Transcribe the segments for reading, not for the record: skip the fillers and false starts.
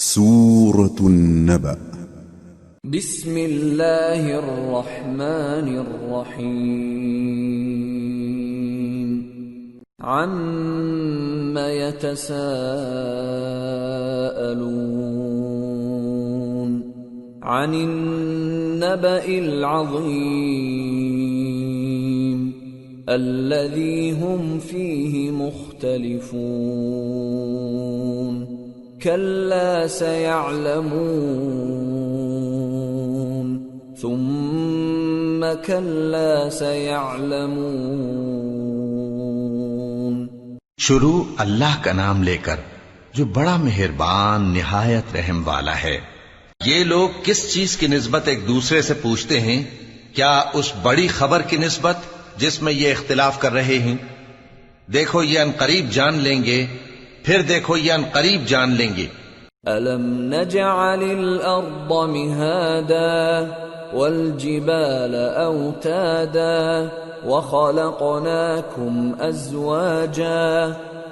سورة النبأ بسم اللہ الرحمن الرحیم عم يتساءلون عن النبأ العظیم الذي هم فيه مختلفون كلا سيعلمون ثم كلا سيعلمون۔ شروع اللہ کا نام لے کر جو بڑا مہربان نہایت رحم والا ہے۔ یہ لوگ کس چیز کی نسبت ایک دوسرے سے پوچھتے ہیں؟ کیا اس بڑی خبر کی نسبت جس میں یہ اختلاف کر رہے ہیں؟ دیکھو یہ عنقریب جان لیں گے، پھر دیکھو یہ عنقریب جان لیں گے۔ أَلَمْ نَجْعَلِ الْأَرْضَ مِهَادًا وَالْجِبَالَ أَوْتَادًا وَخَلَقْنَاكُمْ أَزْوَاجًا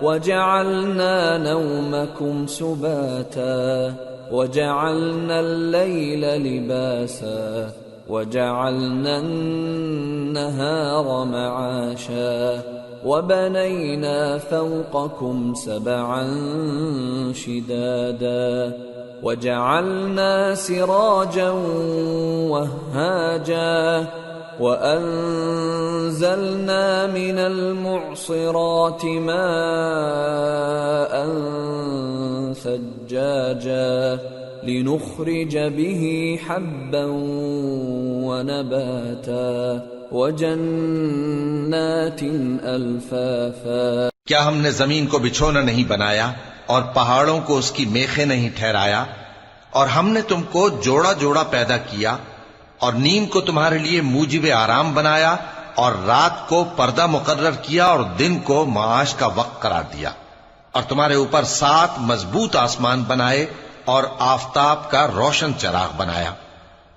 وَجَعَلْنَا نَوْمَكُمْ سُبَاتًا وَجَعَلْنَا اللَّيْلَ لِبَاسًا وَجَعَلْنَا النَّهَارَ مَعَاشًا وَبَنَيْنَا فَوْقَكُمْ سَبْعًا شِدَادًا وَجَعَلْنَا سِرَاجًا وَهَّاجًا وَأَنزَلْنَا مِنَ الْمُعْصِرَاتِ مَاءً ثَجَّاجًا لِنُخْرِجَ بِهِ حَبًّا وَنَبَاتًا وَجَنَّاتٍ أَلْفَافًا۔ کیا ہم نے زمین کو بچھونا نہیں بنایا اور پہاڑوں کو اس کی میخیں نہیں ٹھہرایا؟ اور ہم نے تم کو جوڑا جوڑا پیدا کیا اور نیند کو تمہارے لیے موجب آرام بنایا اور رات کو پردہ مقرر کیا اور دن کو معاش کا وقت قرار دیا، اور تمہارے اوپر 7 مضبوط آسمان بنائے اور آفتاب کا روشن چراغ بنایا،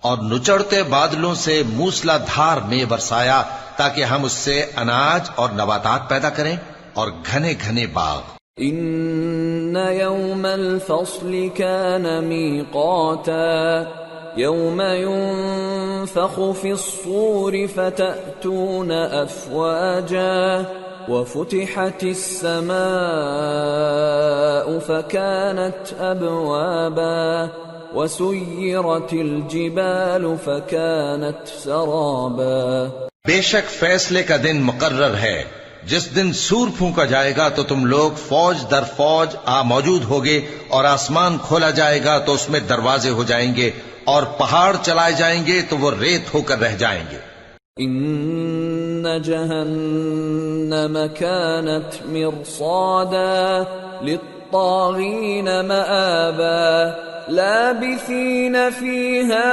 اور نچڑتے بادلوں سے موسلا دھار میں برسایا تاکہ ہم اس سے اناج اور نباتات پیدا کریں اور گھنے گھنے باغ۔ ان يوم الفصل كان ميقاتا يوم ينفخ في الصور فتأتون أفواجا وفتحت السماء فكانت أبوابا وسيرت الجبال فكانت سرابا۔ بے شک فیصلے کا دن مقرر ہے، جس دن سور پھونکا جائے گا تو تم لوگ فوج در فوج موجود ہوگے، اور آسمان کھولا جائے گا تو اس میں دروازے ہو جائیں گے، اور پہاڑ چلائے جائیں گے تو وہ ریت ہو کر رہ جائیں گے۔ ان جہنم كانت مرصادا للطاغین مآبا لابثین فیہا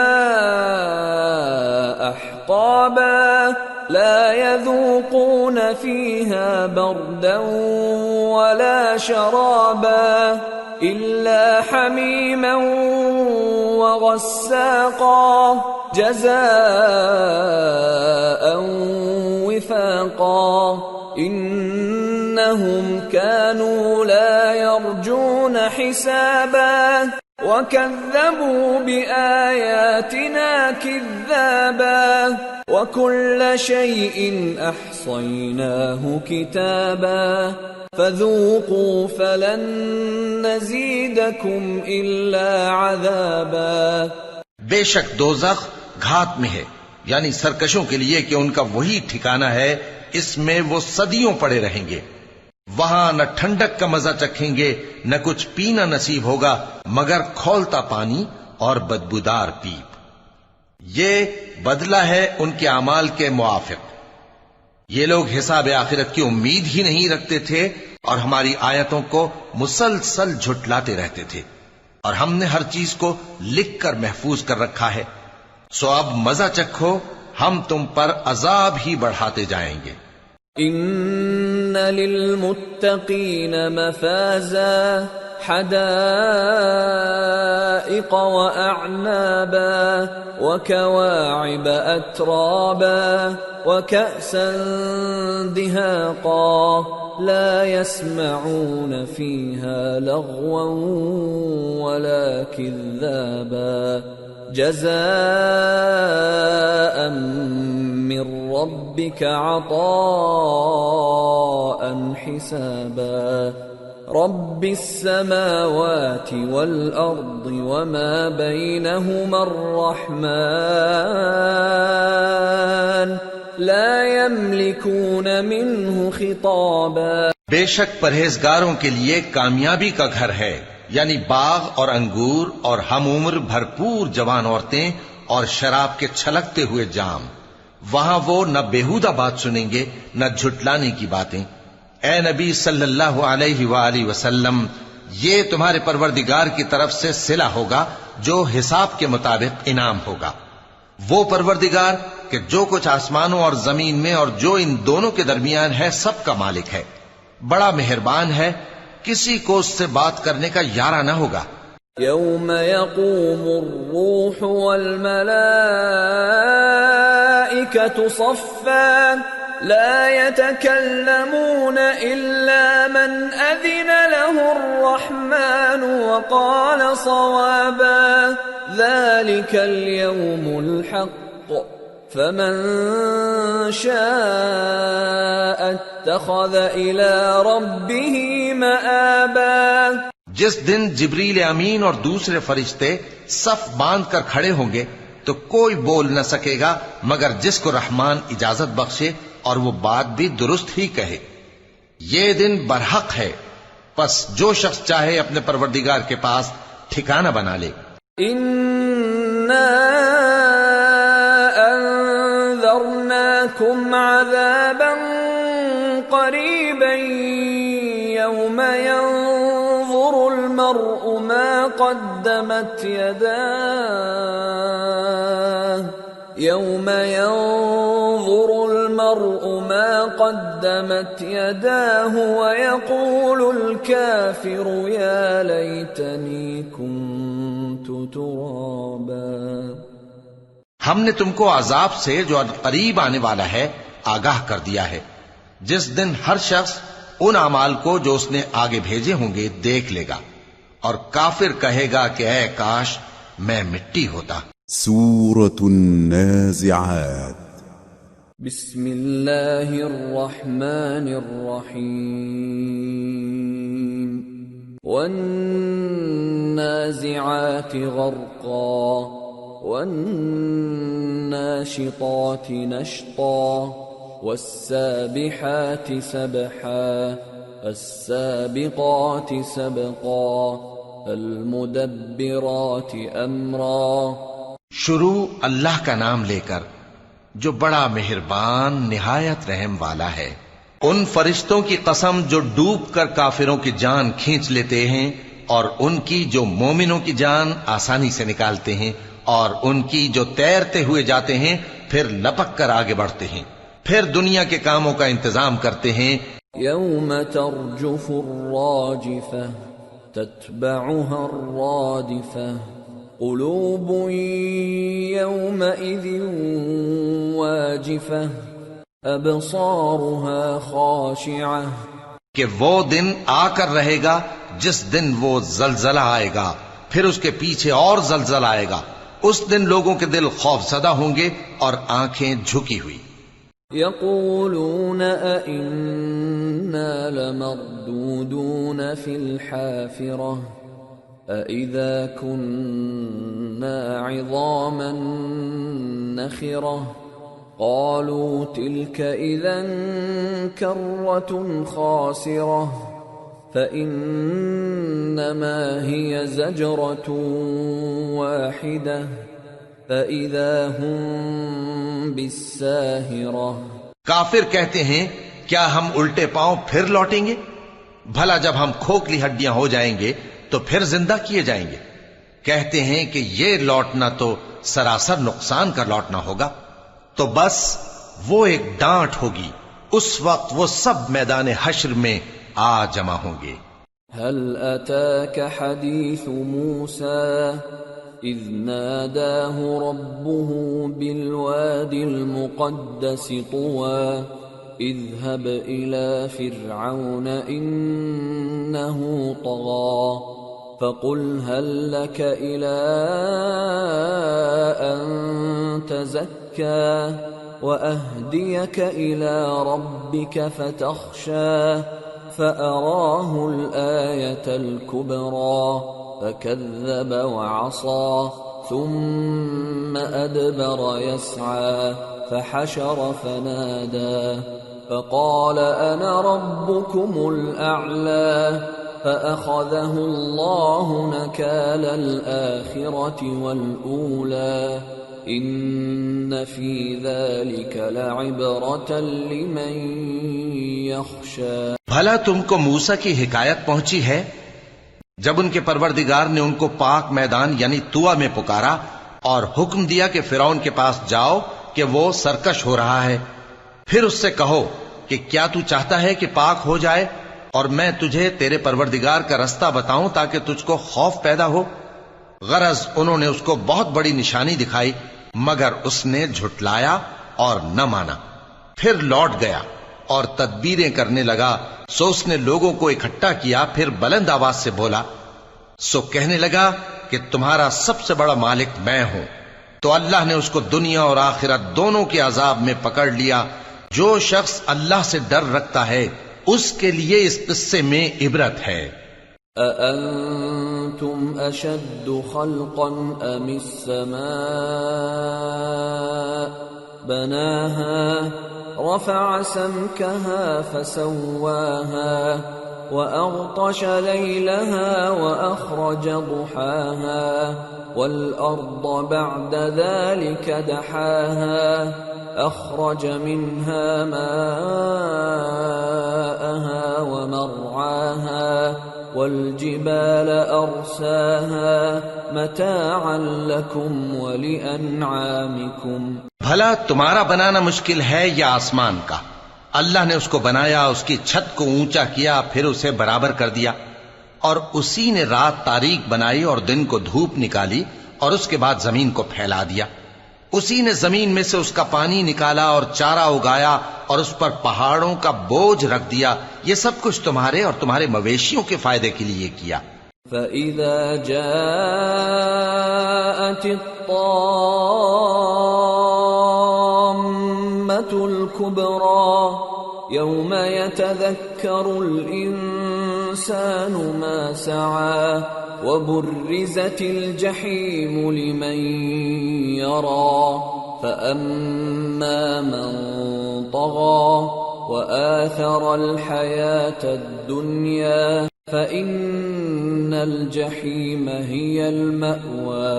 احقابا لا يذوقون فيها بردا ولا شرابا إلا حميما وغساقا جزاء وفاقا إنهم كانوا لا يرجون حسابا وكذبوا بآياتنا كذابا وكل شيء أحصيناه كتابا فذوقوا فلن نزيدكم إلا عذابا۔ بے شک دوزخ گھات میں ہے، یعنی سرکشوں کے لیے کہ ان کا وہی ٹھکانہ ہے، اس میں وہ صدیوں پڑے رہیں گے۔ وہاں نہ ٹھنڈک کا مزہ چکھیں گے، نہ کچھ پینا نصیب ہوگا مگر کھولتا پانی اور بدبودار پیپ۔ یہ بدلہ ہے ان کے اعمال کے موافق۔ یہ لوگ حساب آخرت کی امید ہی نہیں رکھتے تھے اور ہماری آیتوں کو مسلسل جھٹلاتے رہتے تھے، اور ہم نے ہر چیز کو لکھ کر محفوظ کر رکھا ہے، سو اب مزہ چکھو، ہم تم پر عذاب ہی بڑھاتے جائیں گے۔ ان للمتقین مفازا حدائق حدائق وأعنابا وكواعب أترابا وكأسا دهاقا لا يسمعون فيها لغوا ولا كذابا جزاء من ربك عطاء حسابا رب السماوات والأرض وما بينهما الرحمن لا يملكون منه خطابا بے شک پرہیزگاروں کے لیے کامیابی کا گھر ہے، یعنی باغ اور انگور اور ہم عمر بھرپور جوان عورتیں اور شراب کے چھلکتے ہوئے جام۔ وہاں وہ نہ بیہودہ بات سنیں گے نہ جھٹلانے کی باتیں۔ اے نبی صلی اللہ علیہ وآلہ وسلم، یہ تمہارے پروردگار کی طرف سے صلہ ہوگا جو حساب کے مطابق انعام ہوگا۔ وہ پروردگار کہ جو کچھ آسمانوں اور زمین میں اور جو ان دونوں کے درمیان ہے سب کا مالک ہے، بڑا مہربان ہے، کسی کو اس سے بات کرنے کا یارہ نہ ہوگا۔ يوم يقوم الروح والملائكة صفا لا يتكلمون إلا من أذن له الرحمن وقال صوابا ذلك اليوم الحق فمن شاء اتخذ إلى ربه مآبا۔ جس دن جبریل امین اور دوسرے فرشتے صف باندھ کر کھڑے ہوں گے تو کوئی بول نہ سکے گا مگر جس کو رحمان اجازت بخشے اور وہ بات بھی درست ہی کہے۔ یہ دن برحق ہے، پس جو شخص چاہے اپنے پروردگار کے پاس ٹھکانہ بنا لے۔ اِنَّا أَنذَرْنَاكُمْ عَذَابًا قَرِيبًا يَوْمَ يَنظُرُ الْمَرْءُ مَا قَدَّمَتْ يَدَاهُ يَوْمَ يَنظُرُ الْمَرْءُ مَا قَدَّمَتْ يَدَاهُ وَيَقُولُ الْكَافِرُ يَا لَيْتَنِي كُنتُ تُرَابًا۔ ہم نے تم کو عذاب سے جو قریب آنے والا ہے آگاہ کر دیا ہے، جس دن ہر شخص ان اعمال کو جو اس نے آگے بھیجے ہوں گے دیکھ لے گا، اور کافر کہے گا کہ اے کاش میں مٹی ہوتا۔ سورة النازعات بسم اللہ الرحمن الرحیم والنازعات غرقا والناشطات نشطا والسابحات سبحا السابقات سبقا المدبرات امرا۔ شروع اللہ کا نام لے کر جو بڑا مہربان نہایت رحم والا ہے۔ ان فرشتوں کی قسم جو ڈوب کر کافروں کی جان کھینچ لیتے ہیں، اور ان کی جو مومنوں کی جان آسانی سے نکالتے ہیں، اور ان کی جو تیرتے ہوئے جاتے ہیں پھر لپک کر آگے بڑھتے ہیں، پھر دنیا کے کاموں کا انتظام کرتے ہیں۔ یوم ترجف الراجفہ تتبعها الرادفہ قلوب یومئذ واجفہ ابصارها خاشعہ۔ کہ وہ دن آ کر رہے گا جس دن وہ زلزلہ آئے گا، پھر اس کے پیچھے اور زلزلہ آئے گا، اس دن لوگوں کے دل خوف زدہ ہوں گے اور آنکھیں جھکی ہوئی۔ یقولون اَإِنَّا لَمَرْدُودُونَ فِي الْحَافِرَةِ أَإِذَا كُنَّا عِظَامًا نَخِرَةً قَالُوا تِلْكَ إِذًا كَرَّةٌ خَاسِرَةٌ فَإِنَّمَا هِيَ زَجْرَةٌ وَاحِدَةٌ فَإِذَا هُمْ بِالسَّاهِرَةِ۔ کافر کہتے ہیں کیا ہم الٹے پاؤں پھر لوٹیں گے؟ بھلا جب ہم کھوکھلی ہڈیاں ہو جائیں گے تو پھر زندہ کیے جائیں گے؟ کہتے ہیں کہ یہ لوٹنا تو سراسر نقصان کا لوٹنا ہوگا۔ تو بس وہ ایک ڈانٹ ہوگی، اس وقت وہ سب میدان حشر میں آ جمع ہوں گے۔ هل أتاك حديث موسى إذ ناداه ربه بالواد المقدس طوى اذهب إلى فرعون إنه طغى فقل هل لك إلى أن تزكى وأهديك إلى ربك فتخشى فأراه الآية الكبرى فكذب وعصى ثم أدبر يسعى فحشر فنادى فقال أنا ربكم الأعلى فأخذه الله نكال الآخرة والأولى إن في ذلك لعبرة لمن يخشى. بھلا تم کو موسیٰ کی حکایت پہنچی ہے جب ان کے پروردگار نے ان کو پاک میدان یعنی طویٰ میں پکارا اور حکم دیا کہ فرعون کے پاس جاؤ کہ وہ سرکش ہو رہا ہے. پھر اس سے کہو کہ کیا تو چاہتا ہے کہ پاک ہو جائے اور میں تجھے تیرے پروردگار کا رستہ بتاؤں تاکہ تجھ کو خوف پیدا ہو. غرض انہوں نے اس کو بہت بڑی نشانی دکھائی مگر اس نے جھٹلایا اور نہ مانا. پھر لوٹ گیا اور تدبیریں کرنے لگا. سو اس نے لوگوں کو اکٹھا کیا پھر بلند آواز سے بولا سو کہنے لگا کہ تمہارا سب سے بڑا مالک میں ہوں. تو اللہ نے اس کو دنیا اور آخرت دونوں کے عذاب میں پکڑ لیا. جو شخص اللہ سے ڈر رکھتا ہے اس کے لیے اس قصے میں عبرت ہے. أأنتم أشد خلقا أم السماء بناها رفع سمكها فسواها وأغطش ليلها وأخرج ضحاها والأرض بعد ذلك دحاها أخرج منها ماءها ومرعاها والجبال أرساها متاعا لكم ولأنعامكم. بھلا تمہارا بنانا مشکل ہے یا آسمان کا؟ اللہ نے اس کو بنایا، اس کی چھت کو اونچا کیا، پھر اسے برابر کر دیا، اور اسی نے رات تاریک بنائی اور دن کو دھوپ نکالی، اور اس کے بعد زمین کو پھیلا دیا. اسی نے زمین میں سے اس کا پانی نکالا اور چارہ اگایا اور اس پر پہاڑوں کا بوجھ رکھ دیا. یہ سب کچھ تمہارے اور تمہارے مویشیوں کے فائدے کے لیے کیا. فَإِذَا جَاءَتِ الطَّامَّةُ الْكُبْرَى يَوْمَ يَتَذَكَّرُ الْإِنسَانُ مَا سَعَى وَبُرِّزَتِ الْجَحِيمُ لِمَنْ يَرَى فَأَمَّا مَنْ طَغَى وَآثَرَ الْحَيَاةَ الدُّنْيَا فَإِنَّ الْجَحِيمَ هِيَ الْمَأْوَى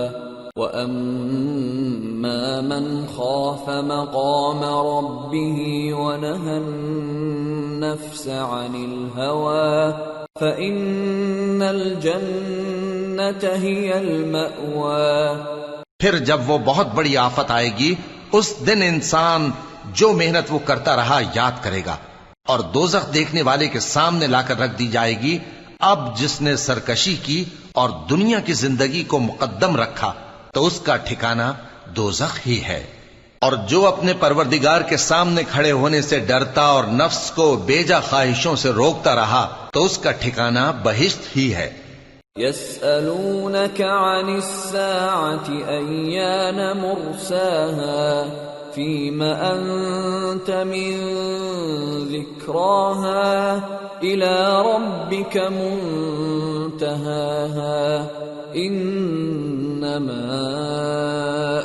وَأَمَّا مَنْ خَافَ مَقَامَ رَبِّهِ وَنَهَى النَّفْسَ عَنِ الْهَوَى فَإِنَّ الْجَنَّةَ هِيَ الْمَأْوَى. پھر جب وہ بہت بڑی آفت آئے گی اس دن انسان جو محنت وہ کرتا رہا یاد کرے گا، اور دوزخ دیکھنے والے کے سامنے لا کر رکھ دی جائے گی. اب جس نے سرکشی کی اور دنیا کی زندگی کو مقدم رکھا تو اس کا ٹھکانہ دوزخ ہی ہے، اور جو اپنے پروردگار کے سامنے کھڑے ہونے سے ڈرتا اور نفس کو بیجا خواہشوں سے روکتا رہا تو اس کا ٹھکانہ بہشت ہی ہے. يسألونك عن الساعة أيان مرساها فيم أنت من ذكراها إلى ربك منتهاها إنما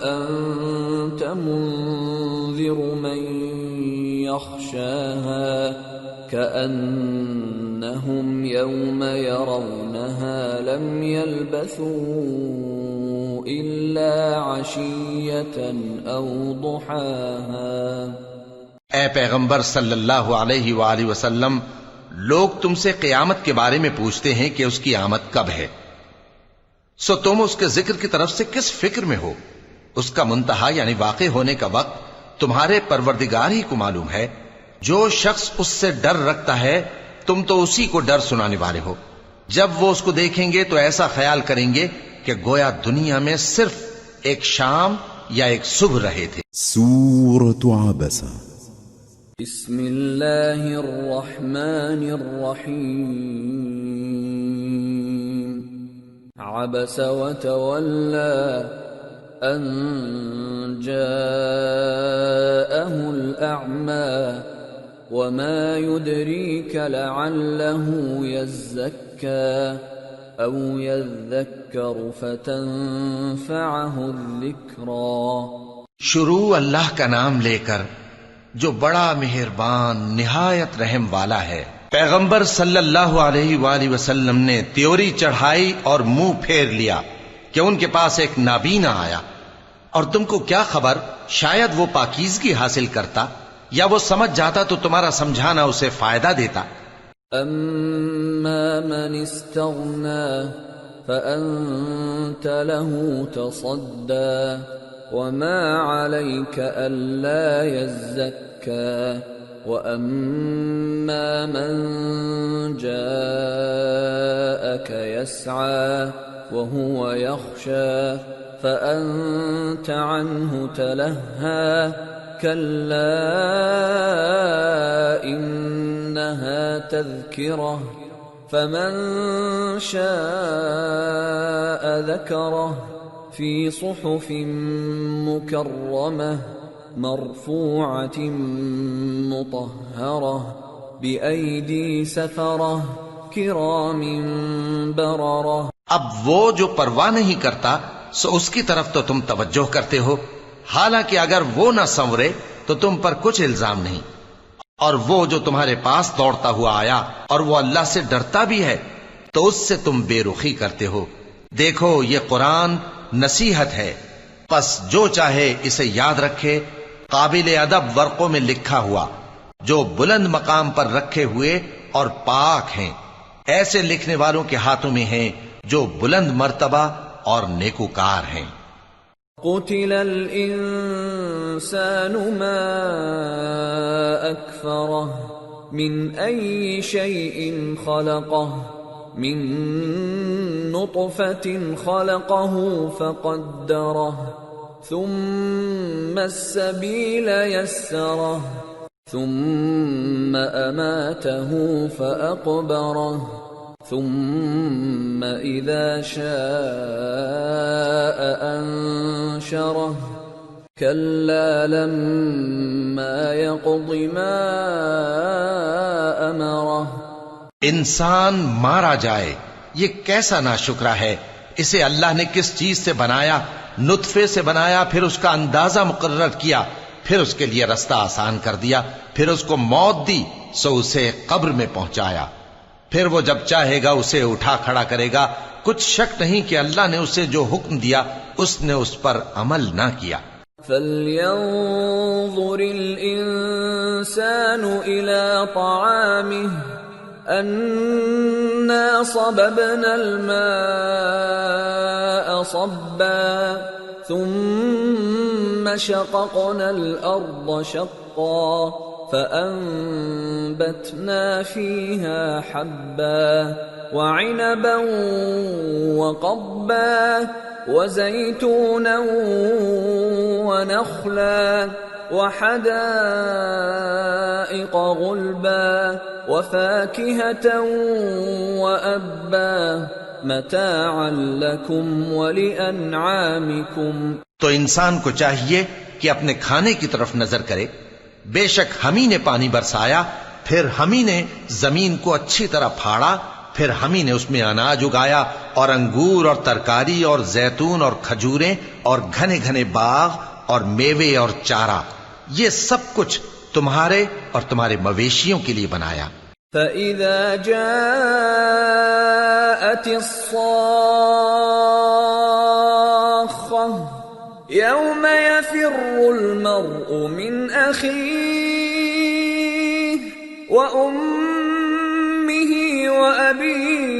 أنت منذر من يخشاها كأنهم يوم يرونها لم يلبثوا إلا عشية أو ضحاها. اے پیغمبر صلی اللہ علیہ وآلہ وسلم، لوگ تم سے قیامت کے بارے میں پوچھتے ہیں کہ اس کی آمد کب ہے، سو تم اس کے ذکر کی طرف سے کس فکر میں ہو؟ اس کا منتہا یعنی واقع ہونے کا وقت تمہارے پروردگار ہی کو معلوم ہے. جو شخص اس سے ڈر رکھتا ہے تم تو اسی کو ڈر سنانے والے ہو. جب وہ اس کو دیکھیں گے تو ایسا خیال کریں گے کہ گویا دنیا میں صرف ایک شام یا ایک صبح رہے تھے۔ سورة عبسة. بسم اللہ الرحمن الرحیم عبس وتولى ان جاءه الأعمى وما يدريك لعله يزكى أو يذكر فتنفعه الذكرى۔ شروع اللہ کا نام لے کر جو بڑا مہربان نہایت رحم والا ہے۔ پیغمبر صلی اللہ علیہ وآلہ وسلم نے تیوری چڑھائی اور منہ پھیر لیا کہ ان کے پاس ایک نابینا آیا، اور تم کو کیا خبر شاید وہ پاکیزگی حاصل کرتا یا وہ سمجھ جاتا تو تمہارا سمجھانا اسے فائدہ دیتا۔ اما من استغنى فأنت له تصدى وما عليك ألا يزكى وأما من جاءك يسعى وهو يخشى فأنت عنه تلهى كلا إنها تذكرة فمن شاء ذكره في صحف مكرمة مرفوعة مطهرة بأيدي سفرة كرام بررة۔ اب وہ جو پرواہ نہیں کرتا سو اس کی طرف تو تم توجہ کرتے ہو، حالانکہ اگر وہ نہ سنورے تو تم پر کچھ الزام نہیں۔ اور وہ جو تمہارے پاس دوڑتا ہوا آیا اور وہ اللہ سے ڈرتا بھی ہے تو اس سے تم بے رخی کرتے ہو۔ دیکھو یہ قرآن نصیحت ہے، پس جو چاہے اسے یاد رکھے، قابل ادب ورقوں میں لکھا ہوا، جو بلند مقام پر رکھے ہوئے اور پاک ہیں، ایسے لکھنے والوں کے ہاتھوں میں ہیں جو بلند مرتبہ اور نیکوکار ہیں۔ قتل الانسان ما اکفرہ من ای شیء خلقہ من نطفة خلقه فقدره ثم السبيل يسره ثم أماته فأقبره ثم إذا شاء أنشره كلا لما يقض ما أمره۔ انسان مارا جائے، یہ کیسا ناشکرا ہے۔ اسے اللہ نے کس چیز سے بنایا؟ نطفے سے بنایا، پھر اس کا اندازہ مقرر کیا، پھر اس کے لیے رستہ آسان کر دیا، پھر اس کو موت دی سو اسے قبر میں پہنچایا، پھر وہ جب چاہے گا اسے اٹھا کھڑا کرے گا۔ کچھ شک نہیں کہ اللہ نے اسے جو حکم دیا اس نے اس پر عمل نہ کیا۔ فَلْيَنظُرِ الْإِنسَانُ إِلَى طَعَامِهِ أَنَّا صَبَبْنَا الْمَاءَ صَبًّا ثُمَّ شَقَقْنَا الْأَرْضَ شَقًّا فَأَنبَتْنَا فِيهَا حَبًّا وَعِنَبًا وَقَضْبًا وَزَيْتُونًا وَنَخْلًا وحدائق غلبا وفاكهة وأبا متاعا لكم ولأنعامكم۔ تو انسان کو چاہیے کہ اپنے کھانے کی طرف نظر کرے۔ بے شک ہم ہی نے پانی برسایا، پھر ہم ہی نے زمین کو اچھی طرح پھاڑا، پھر ہم ہی نے اس میں اناج اگایا اور انگور اور ترکاری اور زیتون اور کھجوریں اور گھنے گھنے باغ اور میوے اور چارہ، یہ سب کچھ تمہارے اور تمہارے مویشیوں کے لیے بنایا۔ فَإِذَا جَاءَتِ الصَّاخَّةُ يَوْمَ يَفِرُّ الْمَرْءُ مِنْ أَخِيهِ وَأُمِّهِ وَأَبِيهِ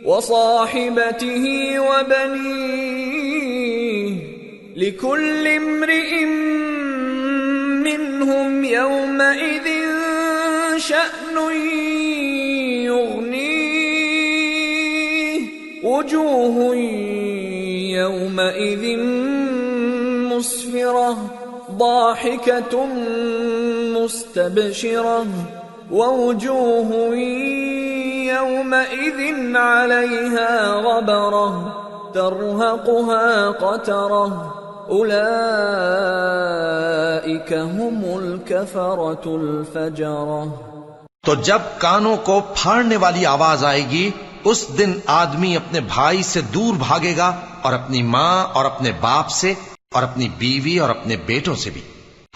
وَصَاحِبَتِهِ وَبَنِيهِ لِكُلِّ امْرِئٍ مِّنْهُمْ يَوْمَئِذٍ شَأْنٌ وجوه يومئذ مسفرة ضاحكة مستبشرة ووجوه يومئذ عليها غبرة ترهقها قترة أولئك هم الكفرة الفجرة۔ تو جب کانوں کو پھاڑنے والی آواز آئے گی اس دن آدمی اپنے بھائی سے دور بھاگے گا اور اپنی ماں اور اپنے باپ سے اور اپنی بیوی اور اپنے بیٹوں سے بھی۔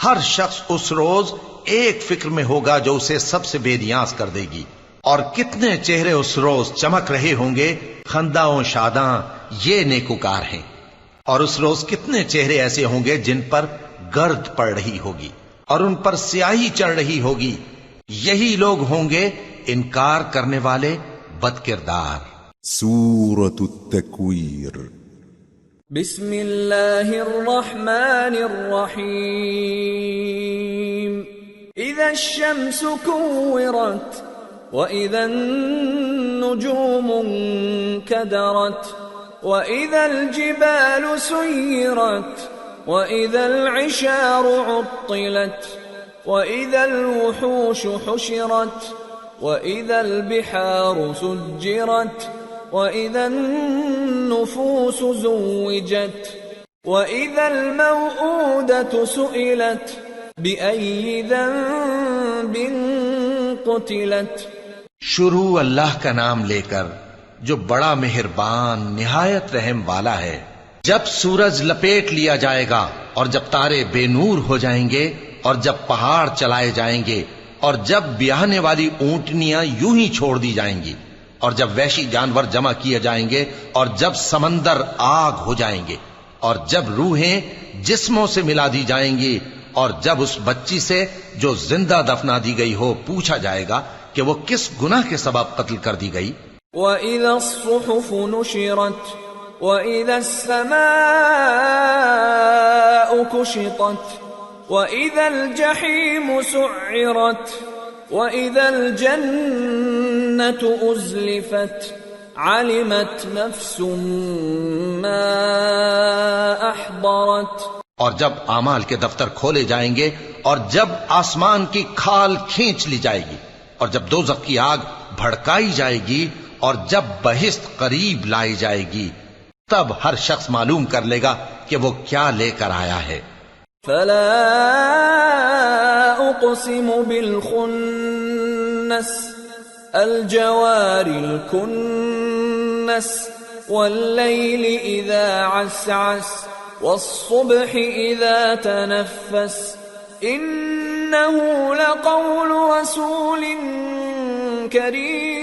ہر شخص اس روز ایک فکر میں ہوگا جو اسے سب سے بے نیاز کر دے گی۔ اور کتنے چہرے اس روز چمک رہے ہوں گے، خنداں و شاداں یہ نیکوکار ہیں۔ اور اس روز کتنے چہرے ایسے ہوں گے جن پر گرد پڑ رہی ہوگی اور ان پر سیاہی چڑھ رہی ہوگی، یہی لوگ ہوں گے انکار کرنے والے بد کردار۔ سورة التكوير۔ بسم اللہ الرحمن الرحیم۔ اذا الشمس كورت وإذا النجوم انكدرت وإذا الجبال سيرت وإذا العشار عطلت وإذا الوحوش حشرت وإذا البحار سجرت وإذا النفوس زوجت وإذا الموءودة سئلت بأي ذنب قتلت۔ شروع اللہ کا نام لے کر جو بڑا مہربان نہایت رحم والا ہے۔ جب سورج لپیٹ لیا جائے گا اور جب تارے بے نور ہو جائیں گے اور جب پہاڑ چلائے جائیں گے اور جب بیاہنے والی اونٹنیاں یوں ہی چھوڑ دی جائیں گی اور جب وحشی جانور جمع کیے جائیں گے اور جب سمندر آگ ہو جائیں گے اور جب روحیں جسموں سے ملا دی جائیں گی اور جب اس بچی سے جو زندہ دفنا دی گئی ہو پوچھا جائے گا کہ وہ کس گناہ کے سبب قتل کر دی گئی۔ وَإِذَا الصُّحُفُ نُشِرَتْ وَإِذَا السَّمَاءُ كُشِطَتْ وَإِذَا الْجَحِيمُ سُعِّرَتْ وَإِذَا الْجَنَّةُ أُزْلِفَتْ عَلِمَتْ نَفْسٌ مَّا أَحْضَرَتْ۔ اور جب اعمال کے دفتر کھولے جائیں گے اور جب آسمان کی کھال کھینچ لی جائے گی اور جب دوزخ کی آگ بھڑکائی جائے گی اور جب بہشت قریب لائی جائے گی، تب ہر شخص معلوم کر لے گا کہ وہ کیا لے کر آیا ہے۔ فلا اقسم بالخنس الجوار الكنس والليل اذا عسعس والصبح اذا تنفس انه لقول رسول كريم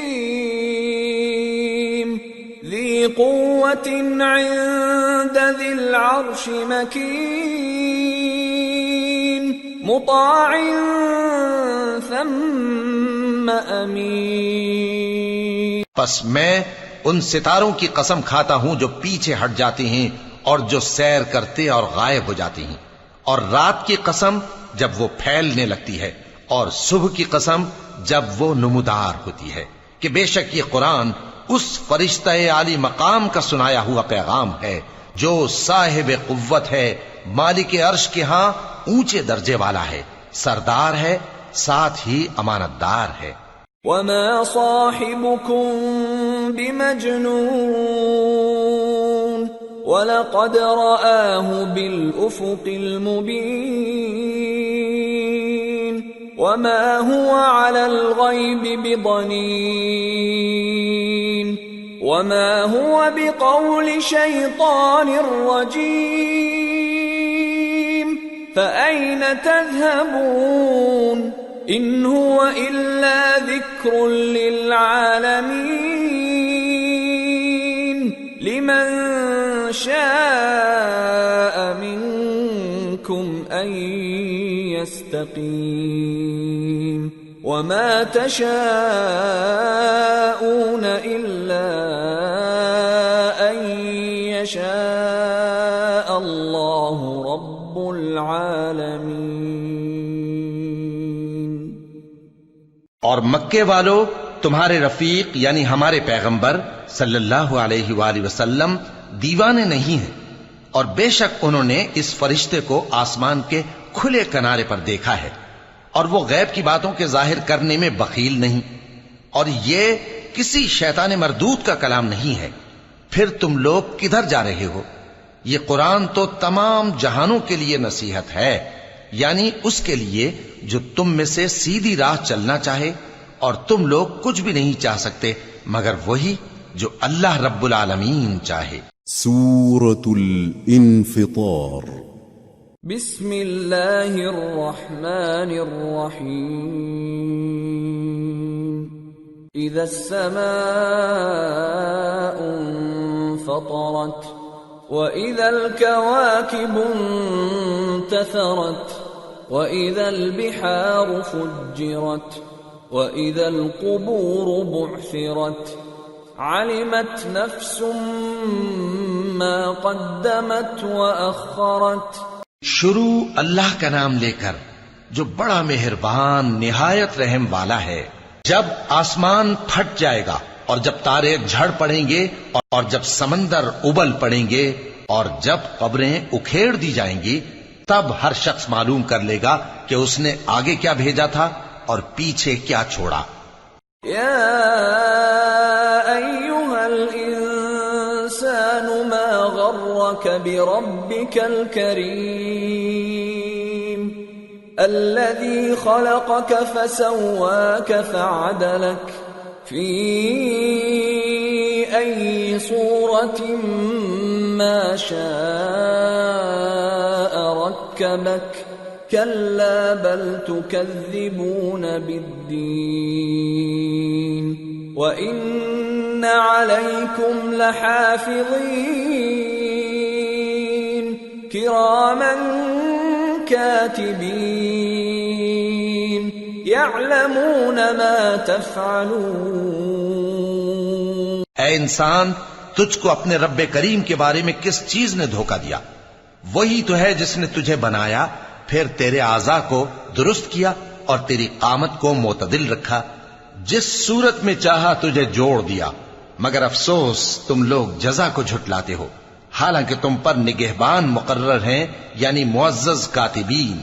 ذي قوة عند ذي العرش مكين مطاع ثم امین۔ پس میں ان ستاروں کی قسم کھاتا ہوں جو پیچھے ہٹ جاتے ہیں اور جو سیر کرتے اور غائب ہو جاتے ہیں، اور رات کی قسم جب وہ پھیلنے لگتی ہے، اور صبح کی قسم جب وہ نمودار ہوتی ہے، کہ بے شک یہ قرآن اس فرشتہ عالی مقام کا سنایا ہوا پیغام ہے جو صاحب قوت ہے، مالک عرش کے ہاں اونچے درجے والا ہے، سردار ہے، ساتھ ہی امانت دار ہے۔ وما صاحبكم بمجنون ولقد رآه بالأفق المبين وما هو على الغيب بضنين وما هو بقول شيطان رجيم فأين تذهبون إن هو إلا ذكر للعالمين لمن شاء منكم أن يستقيم وما تشاءون إلا أن يشاء الله رب العالمين۔ اور مکے والو تمہارے رفیق یعنی ہمارے پیغمبر صلی اللہ علیہ وآلہ وسلم دیوانے نہیں ہیں، اور بے شک انہوں نے اس فرشتے کو آسمان کے کھلے کنارے پر دیکھا ہے، اور وہ غیب کی باتوں کے ظاہر کرنے میں بخیل نہیں، اور یہ کسی شیطان مردود کا کلام نہیں ہے۔ پھر تم لوگ کدھر جا رہے ہو؟ یہ قرآن تو تمام جہانوں کے لیے نصیحت ہے، یعنی اس کے لیے جو تم میں سے سیدھی راہ چلنا چاہے، اور تم لوگ کچھ بھی نہیں چاہ سکتے مگر وہی جو اللہ رب العالمین چاہے۔ سورة الانفطار۔ بسم اللہ الرحمن الرحیم۔ اذا السماء انفطرت وَإِذَا الْكَوَاكِبُ انتَثَرَتْ وَإِذَا الْبِحَارُ فُجِّرَتْ وَإِذَا الْقُبُورُ بُعْثِرَتْ عَلِمَتْ نَفْسٌ مَّا قَدَّمَتْ وَأَخَّرَتْ۔ شروع اللہ کا نام لے کر جو بڑا مہربان نہایت رحم والا ہے۔ جب آسمان پھٹ جائے گا، اور جب تارے جھڑ پڑیں گے، اور جب سمندر ابل پڑیں گے، اور جب قبریں اکھیڑ دی جائیں گی، تب ہر شخص معلوم کر لے گا کہ اس نے آگے کیا بھیجا تھا اور پیچھے کیا چھوڑا۔ یا ایھا الانسان ما غرک بربک الکریم الذی خلقک فسواک فعدلک فی ای صورت ما شاء رکبک کلا بل تکذبون بالدین وإن علیکم لحافظین کراما کاتبین یعلمون ما تفعلون۔ اے انسان، تجھ کو اپنے رب کریم کے بارے میں کس چیز نے دھوکہ دیا؟ وہی تو ہے جس نے تجھے بنایا، پھر تیرے اعضاء کو درست کیا اور تیری قامت کو معتدل رکھا، جس صورت میں چاہا تجھے جوڑ دیا، مگر افسوس تم لوگ جزا کو جھٹلاتے ہو، حالانکہ تم پر نگہبان مقرر ہیں، یعنی معزز کاتبین،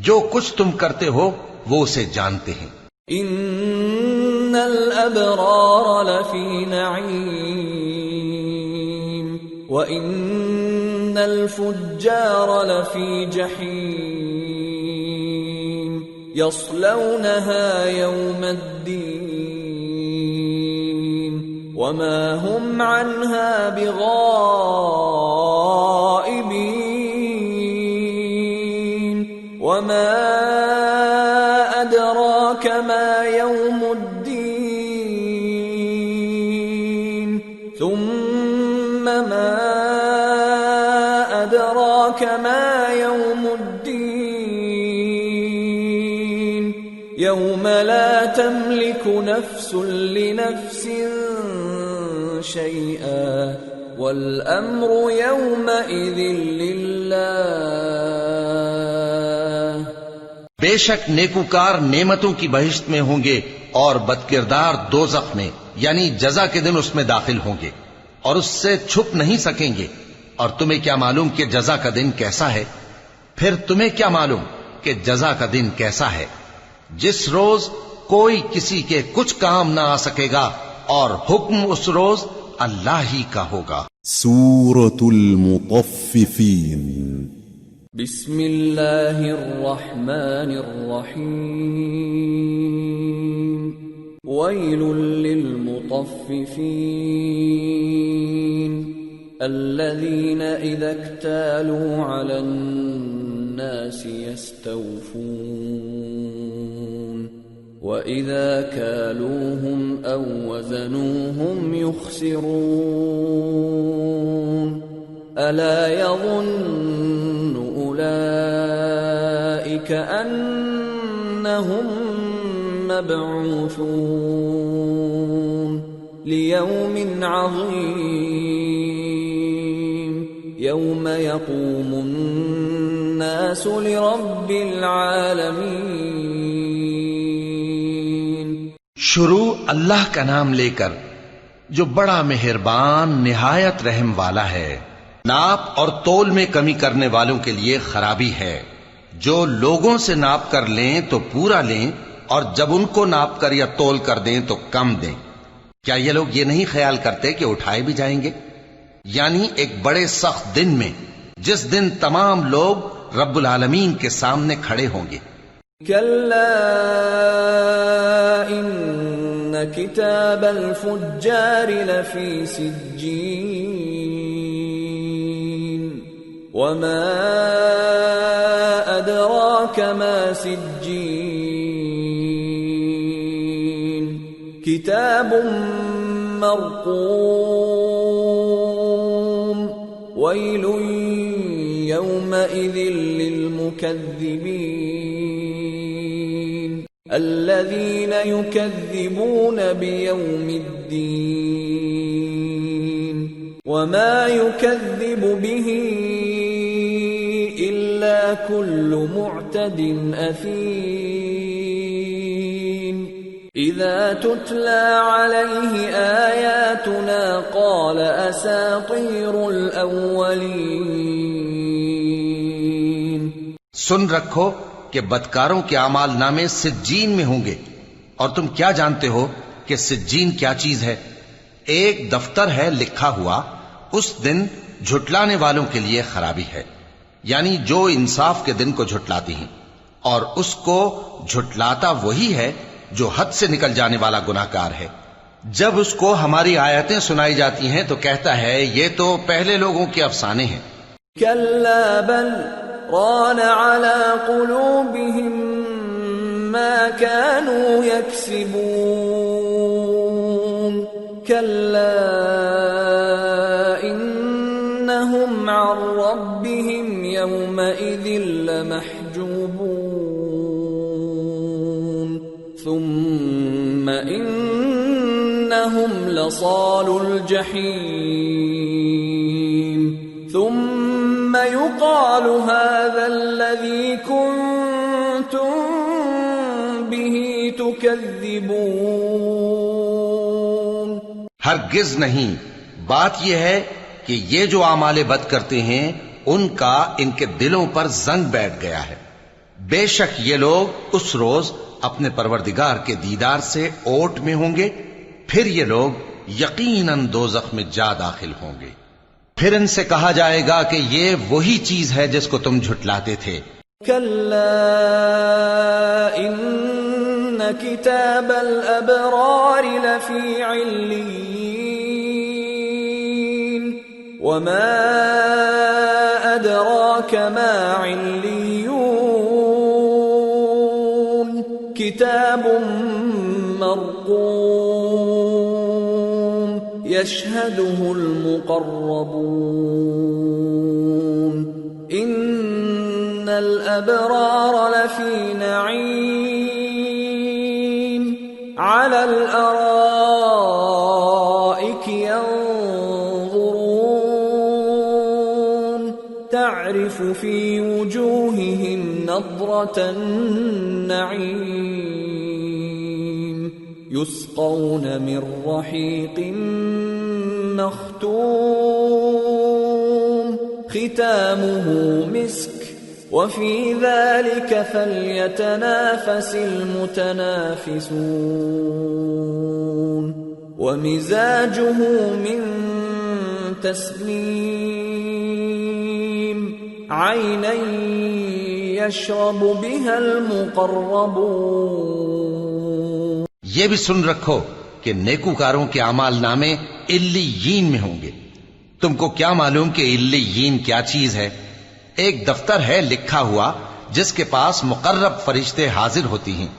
جو کچھ تم کرتے ہو وہ اسے جانتے ہیں۔ ان الابرار لفی نعیم وان الفجار لفی جحیم یصلونها یوم الدین وما هم عنها بغائبین وما أدراك ما يوم الدين ثم ما أدراك ما يوم الدين يوم لا تملك نفس لنفس شيئا والأمر يومئذ لله۔ بے شک نیکوکار نعمتوں کی بہشت میں ہوں گے، اور بدکردار دوزخ میں، یعنی جزا کے دن اس میں داخل ہوں گے، اور اس سے چھپ نہیں سکیں گے۔ اور تمہیں کیا معلوم کہ جزا کا دن کیسا ہے؟ پھر تمہیں کیا معلوم کہ جزا کا دن کیسا ہے؟ جس روز کوئی کسی کے کچھ کام نہ آ سکے گا، اور حکم اس روز اللہ ہی کا ہوگا۔ سورة المطففين۔ بسم اللہ الرحمن الرحیم۔ ویل للمطففین الذین اذا اکتالوا علی الناس یستوفون وَإِذَا كَالُوهُمْ أَوْ وَزَنُوهُمْ يُخْسِرُونَ أَلَا يَظُنُّ أُولَئِكَ أَنَّهُمْ مَبْعُوثُونَ لِيَوْمٍ عَظِيمٍ يَوْمَ يَقُومُ النَّاسُ لِرَبِّ الْعَالَمِينَ۔ شروع اللہ کا نام لے کر جو بڑا مہربان نہایت رحم والا ہے۔ ناپ اور تول میں کمی کرنے والوں کے لیے خرابی ہے۔ جو لوگوں سے ناپ کر لیں تو پورا لیں، اور جب ان کو ناپ کر یا تول کر دیں تو کم دیں۔ کیا یہ لوگ یہ نہیں خیال کرتے کہ اٹھائے بھی جائیں گے؟ یعنی ایک بڑے سخت دن میں، جس دن تمام لوگ رب العالمین کے سامنے کھڑے ہوں گے۔ كلا إن كتاب الفجار لفي سجين وما أدراك ما سجين كتاب مرقوم ويل يومئذ للمكذبين الذين يكذبون بيوم الدين وما يكذب به إلا كل معتد أثيم إذا تتلى عليه آياتنا قال أساطير الأولين۔ سن رکھو کہ بدکاروں کے اعمال نامے سجین میں ہوں گے، اور تم کیا جانتے ہو کہ سجین کیا چیز ہے؟ ایک دفتر ہے لکھا ہوا، اس دن جھٹلانے والوں کے لیے خرابی ہے، یعنی جو انصاف کے دن کو جھٹلاتی ہیں، اور اس کو جھٹلاتا وہی ہے جو حد سے نکل جانے والا گناہگار ہے۔ جب اس کو ہماری آیتیں سنائی جاتی ہیں تو کہتا ہے یہ تو پہلے لوگوں کے افسانے ہیں۔ كلا بل ران على قلوبهم ما كانوا يكسبون كلا إنهم عن ربهم يومئذ لمحجوبون ثم إنهم لصالو الجحيم ثم يقال هذا الذي كنتم به تكذبون۔ ہرگز نہیں، بات یہ ہے کہ یہ جو اعمال بد کرتے ہیں ان کا ان کے دلوں پر زنگ بیٹھ گیا ہے۔ بے شک یہ لوگ اس روز اپنے پروردگار کے دیدار سے اوٹ میں ہوں گے، پھر یہ لوگ یقیناً دوزخ میں جا داخل ہوں گے۔ پھر ان سے کہا جائے گا کہ یہ وہی چیز ہے جس کو تم جھٹلاتے تھے۔ كلا إن كتاب الأبرار لفي عليين وما أدراك ما عليون كتاب مرقوم يشهده المقربون إن الأبرار لفي نعيم على الأرائك ينظرون تعرف في وجوههم نضرة النعيم يسقون من رحيق مختوم ختامه مسك وفي ذلك فليتنافس المتنافسون ومزاجه من تسنيم عينا يشرب بها المقربون۔ یہ بھی سن رکھو کہ نیکوکاروں کے اعمال نامے علیین میں ہوں گے۔ تم کو کیا معلوم کہ علیین کیا چیز ہے؟ ایک دفتر ہے لکھا ہوا جس کے پاس مقرب فرشتے حاضر ہوتی ہیں۔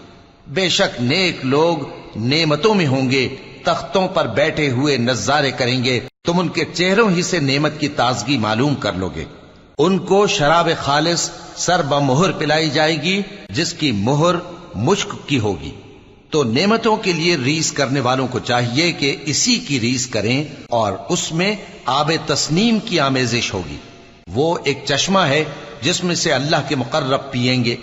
بے شک نیک لوگ نعمتوں میں ہوں گے، تختوں پر بیٹھے ہوئے نظارے کریں گے، تم ان کے چہروں ہی سے نعمت کی تازگی معلوم کر لو گے۔ ان کو شراب خالص سر بمہر پلائی جائے گی جس کی مہر مشک کی ہوگی۔ تو نعمتوں کے لیے ریس کرنے والوں کو چاہیے کہ اسی کی ریس کریں، اور اس میں آب تسنیم کی آمیزش ہوگی۔ وہ ایک چشمہ ہے جس میں سے اللہ کے مقرب پئیں گے۔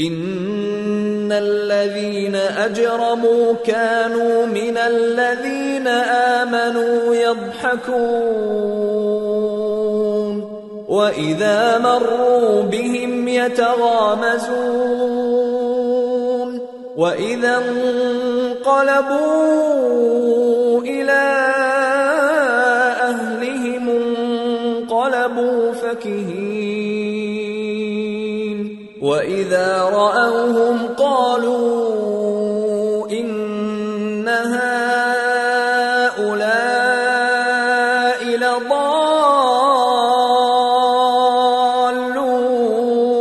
ان الذين أجرموا كانوا من الذين آمنوا يضحكون وإذا مروا بهم يتغامزون وإذا انقلبوا إلى أهلهم انقلبوا فكهين وإذا رأوهم قالوا إن هؤلاء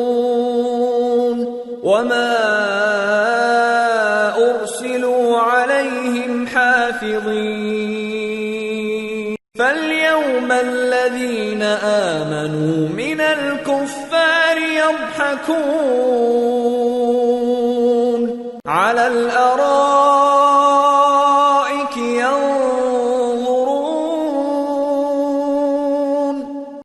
لضالون وما أرسلوا عليهم حافظين فاليوم الذين آمنوا من الكفار يضحكون على الأرائك ينظرون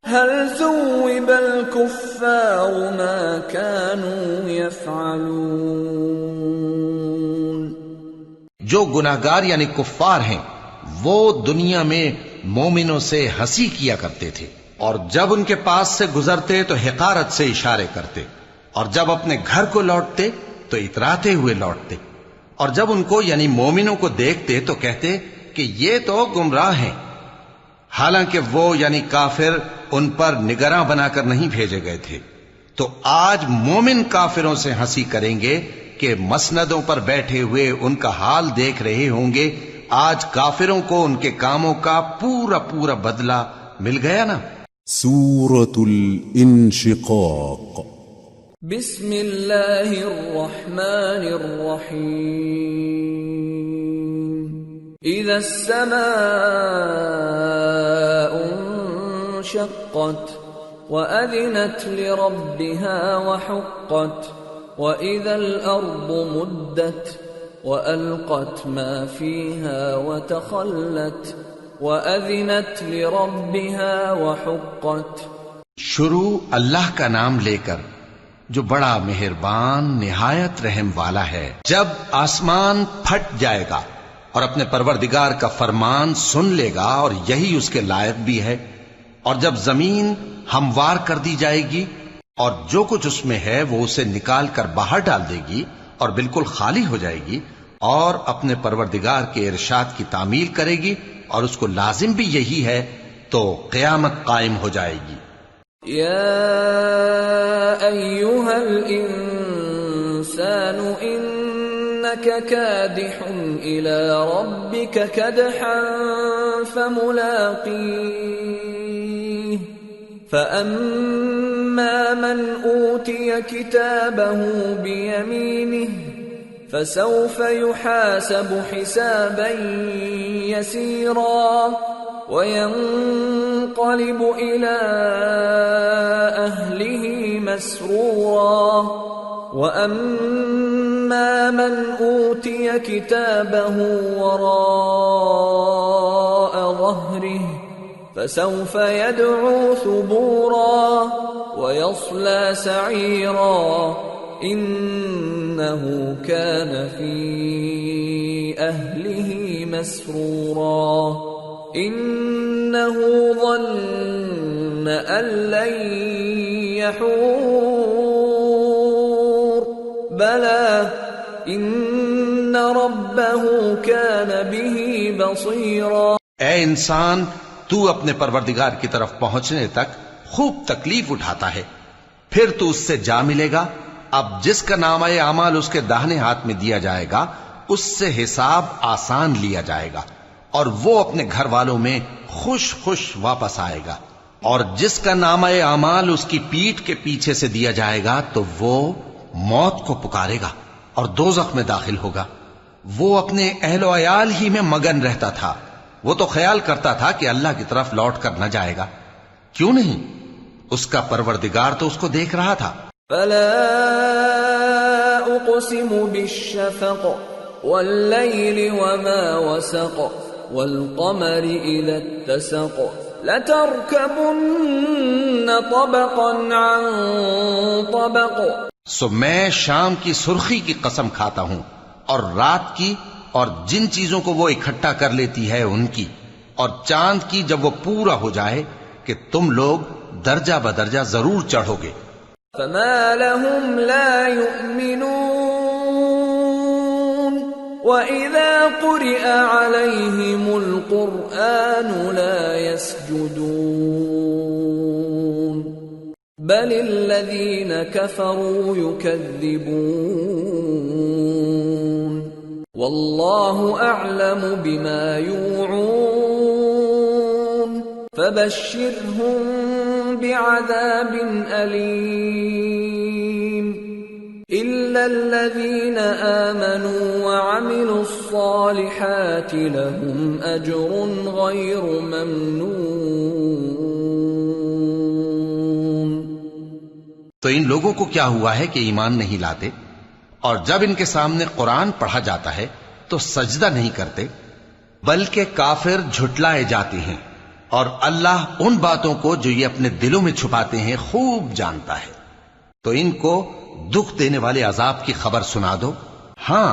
هل ثوب الكفار ما كانوا يفعلون. جو گناہگار یعنی کفار ہیں وہ دنیا میں مومنوں سے ہنسی کیا کرتے تھے، اور جب ان کے پاس سے گزرتے تو حقارت سے اشارے کرتے، اور جب اپنے گھر کو لوٹتے تو اتراتے ہوئے لوٹتے، اور جب ان کو یعنی مومنوں کو دیکھتے تو کہتے کہ یہ تو گمراہ ہیں، حالانکہ وہ یعنی کافر ان پر نگراں بنا کر نہیں بھیجے گئے تھے. تو آج مومن کافروں سے ہنسی کریں گے کہ مسندوں پر بیٹھے ہوئے ان کا حال دیکھ رہے ہوں گے. آج کافروں کو ان کے کاموں کا پورا پورا بدلہ مل گیا نا. سورة الانشقاق. بسم اللہ الرحمن الرحیم. اذا السماء انشقت وأذنت لربها وحقت وإذا الأرض مدت وألقت ما فيها وتخلت وأذنت لربها وحقت. شروع اللہ کا نام لے کر جو بڑا مہربان نہایت رحم والا ہے. جب آسمان پھٹ جائے گا اور اپنے پروردگار کا فرمان سن لے گا اور یہی اس کے لائق بھی ہے، اور جب زمین ہموار کر دی جائے گی اور جو کچھ اس میں ہے وہ اسے نکال کر باہر ڈال دے گی اور بالکل خالی ہو جائے گی اور اپنے پروردگار کے ارشاد کی تعمیل کرے گی اور اس کو لازم بھی یہی ہے، تو قیامت قائم ہو جائے گی. یا ایھا الانسان انک کادح الی ربک کدحا فملاقیہ فأما من أوتي كتابه بيمينه فسوف يحاسب حسابا يسيرا وينقلب إلى أهله مسرورا وأما من أوتي كتابه وراء ظهره فسوف يدعو ثبورا ويصلى سعيرا إنه كان في أهله مسرورا إنه ظن أن لن يحور بلى إن ربه كان به بصيرا. اے انسان، تو اپنے پروردگار کی طرف پہنچنے تک خوب تکلیف اٹھاتا ہے، پھر تو اس سے جا ملے گا. اب جس کا نامہ اعمال اس کے داہنے ہاتھ میں دیا جائے گا اس سے حساب آسان لیا جائے گا اور وہ اپنے گھر والوں میں خوش خوش واپس آئے گا. اور جس کا نامہ اعمال اس کی پیٹھ کے پیچھے سے دیا جائے گا تو وہ موت کو پکارے گا اور دوزخ میں داخل ہوگا. وہ اپنے اہل و عیال ہی میں مگن رہتا تھا. وہ تو خیال کرتا تھا کہ اللہ کی طرف لوٹ کر نہ جائے گا. کیوں نہیں؟ اس کا پروردگار تو اس کو دیکھ رہا تھا. فلا اقسم بالشفق والليل وما وسق والقمر اذا اتسق لتركبن طبقا عن طبق سو میں شام کی سرخی کی قسم کھاتا ہوں اور رات کی اور جن چیزوں کو وہ اکٹھا کر لیتی ہے ان کی، اور چاند کی جب وہ پورا ہو جائے کہ تم لوگ درجہ بدرجہ ضرور چڑھو گے۔ فما لهم لا يؤمنون وَإِذَا قُرِئَ عَلَيْهِمُ الْقُرْآنُ لَا يَسْجُدُونَ بَلِ الَّذِينَ كَفَرُوا يُكَذِّبُونَ وَاللَّهُ أَعْلَمُ بِمَا يُوعُونَ فَبَشِّرْهُم بِعَذَابٍ أَلِيمٍ إِلَّا الَّذِينَ آمَنُوا وَعَمِلُوا الصَّالِحَاتِ لَهُمْ أَجْرٌ غَيْرُ مَمْنُونٍ۔ تو ان لوگوں کو کیا ہوا ہے کہ ایمان نہیں لاتے، اور جب ان کے سامنے قرآن پڑھا جاتا ہے تو سجدہ نہیں کرتے، بلکہ کافر جھٹلائے جاتے ہیں، اور اللہ ان باتوں کو جو یہ اپنے دلوں میں چھپاتے ہیں خوب جانتا ہے۔ تو ان کو دکھ دینے والے عذاب کی خبر سنا دو۔ ہاں،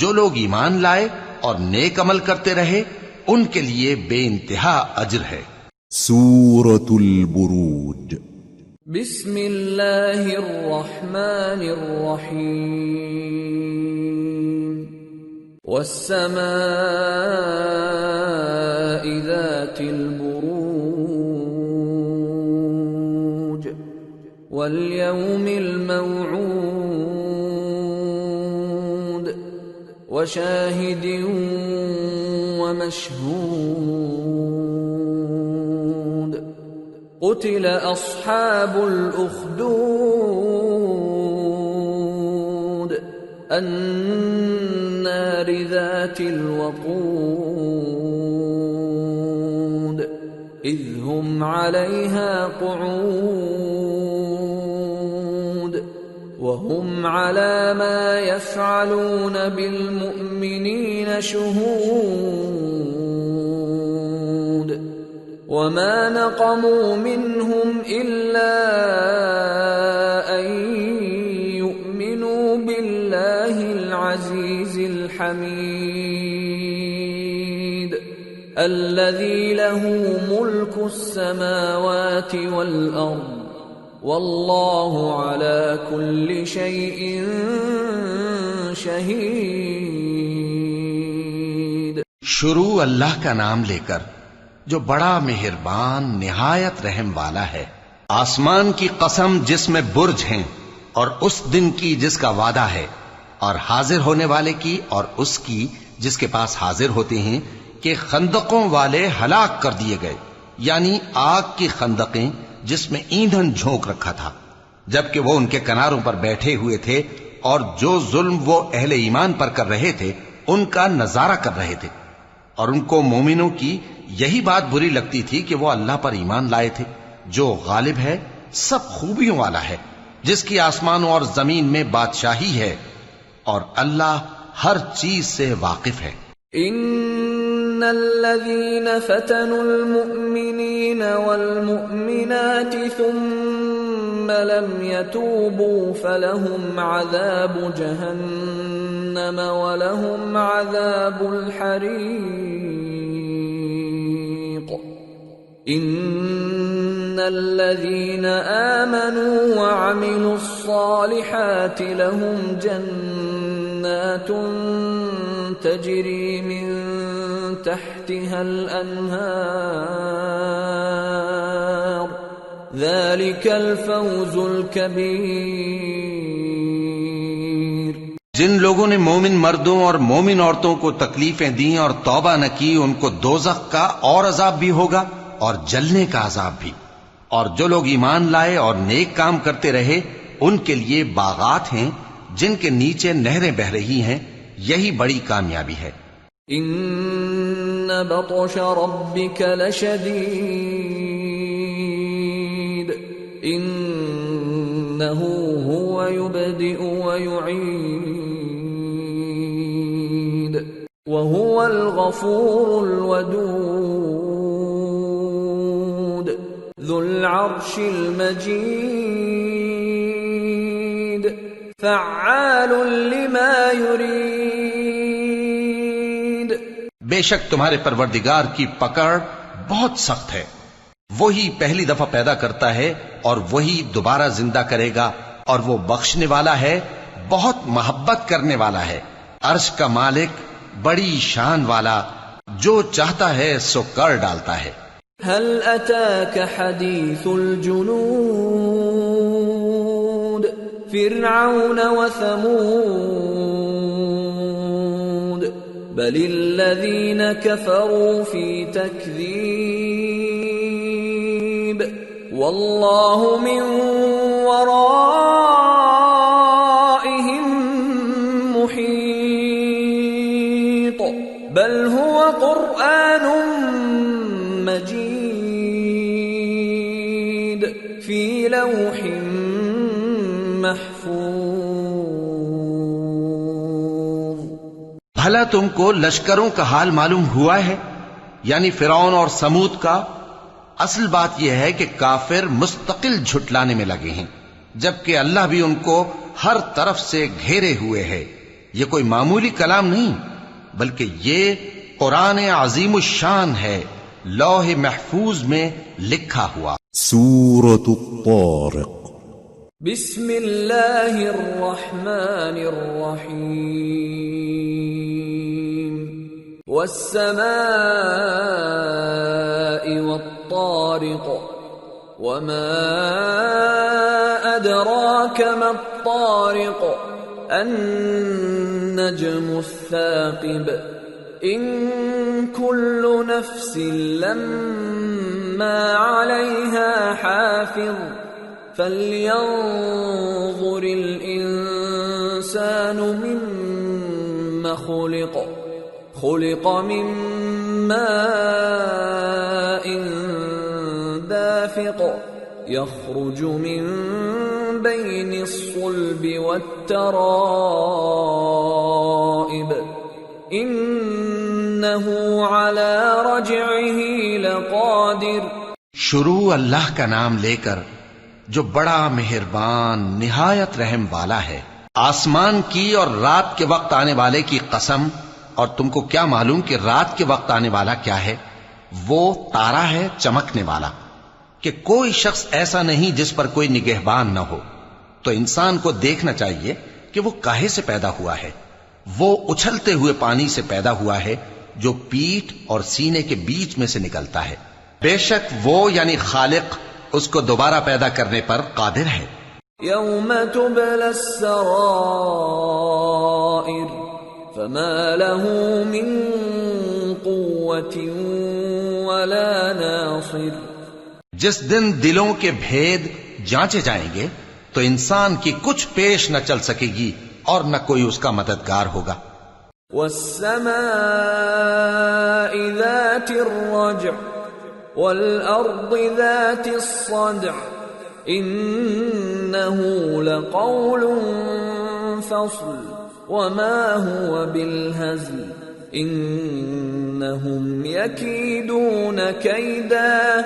جو لوگ ایمان لائے اور نیک عمل کرتے رہے ان کے لیے بے انتہا اجر ہے۔ سورة البروج۔ بسم اللہ الرحمن الرحیم۔ والسماء ذات البروج واليوم الموعود وشاهد ومشهود قتل أصحاب الأخدود النار ذات الوقود إذ هم عليها قعود وهم على ما يفعلون بالمؤمنين شهود وما نقموا منهم إلا أن يؤمنوا بالله العزيز الحميد الذي له ملك السماوات والأرض والله على كل شيء شهيد۔ شروع اللہ کا نام لے کر جو بڑا مہربان نہایت رحم والا ہے۔ آسمان کی قسم جس میں برج ہیں، اور اس دن کی جس کا وعدہ ہے، اور حاضر ہونے والے کی اور اس کی جس کے پاس حاضر ہوتے ہیں، کہ خندقوں والے ہلاک کر دیے گئے، یعنی آگ کی خندقیں جس میں ایندھن جھونک رکھا تھا، جبکہ وہ ان کے کناروں پر بیٹھے ہوئے تھے، اور جو ظلم وہ اہل ایمان پر کر رہے تھے ان کا نظارہ کر رہے تھے، اور ان کو مومنوں کی یہی بات بری لگتی تھی کہ وہ اللہ پر ایمان لائے تھے، جو غالب ہے، سب خوبیوں والا ہے، جس کی آسمانوں اور زمین میں بادشاہی ہے، اور اللہ ہر چیز سے واقف ہے۔ ان الذين فتنوا المؤمنين والمؤمنات ثم لم يتوبوا فلهم عذاب جهنم ولهم عذاب الحريق ان الذين آمنوا وعملوا الصالحات لهم جنات تجري من تحتها الأنهار ذلك الفوز الكبير۔ جن لوگوں نے مومن مردوں اور مومن عورتوں کو تکلیفیں دیں اور توبہ نہ کی ان کو دوزخ کا اور عذاب بھی ہوگا اور جلنے کا عذاب بھی، اور جو لوگ ایمان لائے اور نیک کام کرتے رہے ان کے لیے باغات ہیں جن کے نیچے نہریں بہ رہی ہیں، یہی بڑی کامیابی ہے۔ ان بطش ربک لشدید انه هو يبدئ ويعيد وهو الغفور الودود ذو العرش المجيد فعال لما يريد. بے شک تمہارے پروردگار کی پکڑ بہت سخت ہے. وہی پہلی دفعہ پیدا کرتا ہے اور وہی دوبارہ زندہ کرے گا، اور وہ بخشنے والا ہے، بہت محبت کرنے والا ہے. عرش کا مالک، بڑی شان والا، جو چاہتا ہے سو کر ڈالتا ہے. هل أتاك حديث الجنود فرعون وثمود بل الذين كفروا في تكذيب والله من ورائهم محيط بل هو قرآن مجيد في لوح محفوظ. بھلا تم کو لشکروں کا حال معلوم ہوا ہے، یعنی فرعون اور سمود کا؟ اصل بات یہ ہے کہ کافر مستقل جھٹلانے میں لگے ہیں، جبکہ اللہ بھی ان کو ہر طرف سے گھیرے ہوئے ہے. یہ کوئی معمولی کلام نہیں، بلکہ یہ قرآن عظیم الشان ہے، لوح محفوظ میں لکھا ہوا. سورة الطارق. بسم اللہ الرحمن الرحیم. والسماء والطارق وما أدراك ما الطارق النجم الثاقب إن كل نفس لما عليها حافظ فلينظر الإنسان مما خلق من ماء دافق يخرج من بين الصلب والترائب إنه على رجعه لقادر. شروع اللہ کا نام لے کر جو بڑا مہربان نہایت رحم والا ہے. آسمان کی اور رات کے وقت آنے والے کی قسم. اور تم کو کیا معلوم کہ رات کے وقت آنے والا کیا ہے؟ وہ تارا ہے چمکنے والا، کہ کوئی شخص ایسا نہیں جس پر کوئی نگہبان نہ ہو. تو انسان کو دیکھنا چاہیے کہ وہ کاہے سے پیدا ہوا ہے. وہ اچھلتے ہوئے پانی سے پیدا ہوا ہے جو پیٹھ اور سینے کے بیچ میں سے نکلتا ہے. بے شک وہ یعنی خالق اس کو دوبارہ پیدا کرنے پر قادر ہے. یوم تبلی السرائر فما له من قوة ولا ناصر. جس دن دلوں کے بھید جانچے جائیں گے تو انسان کی کچھ پیش نہ چل سکے گی اور نہ کوئی اس کا مددگار ہوگا. والسماء ذات الرجع والأرض ذات الصدع إنه لقول فصل وما هو بالهزل إنهم يكيدون كيدا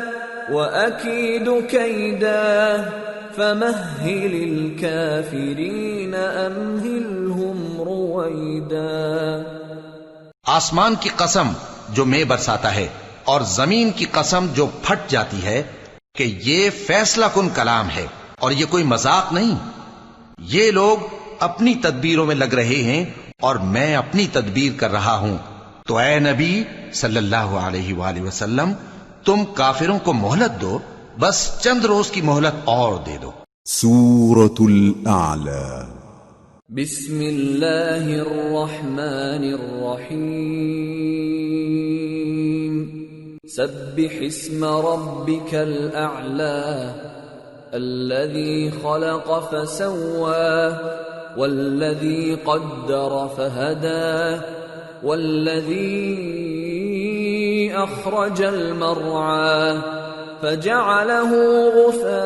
وأكيد كيدا فمهل الكافرين أمهلهم رويدا. آسمان کی قسم جو میں برساتا ہے اور زمین کی قسم جو پھٹ جاتی ہے کہ یہ فیصلہ کن کلام ہے اور یہ کوئی مذاق نہیں. یہ لوگ اپنی تدبیروں میں لگ رہے ہیں اور میں اپنی تدبیر کر رہا ہوں. تو اے نبی صلی اللہ علیہ وآلہ وسلم تم کافروں کو مہلت دو، بس چند روز کی مہلت اور دے دو. سورة الأعلى. بسم اللہ الرحمن الرحیم. سبح اسم ربك الأعلى الذي خلق فسوى والذي قدر فهدى والذي أخرج المرعى فجعله غثاء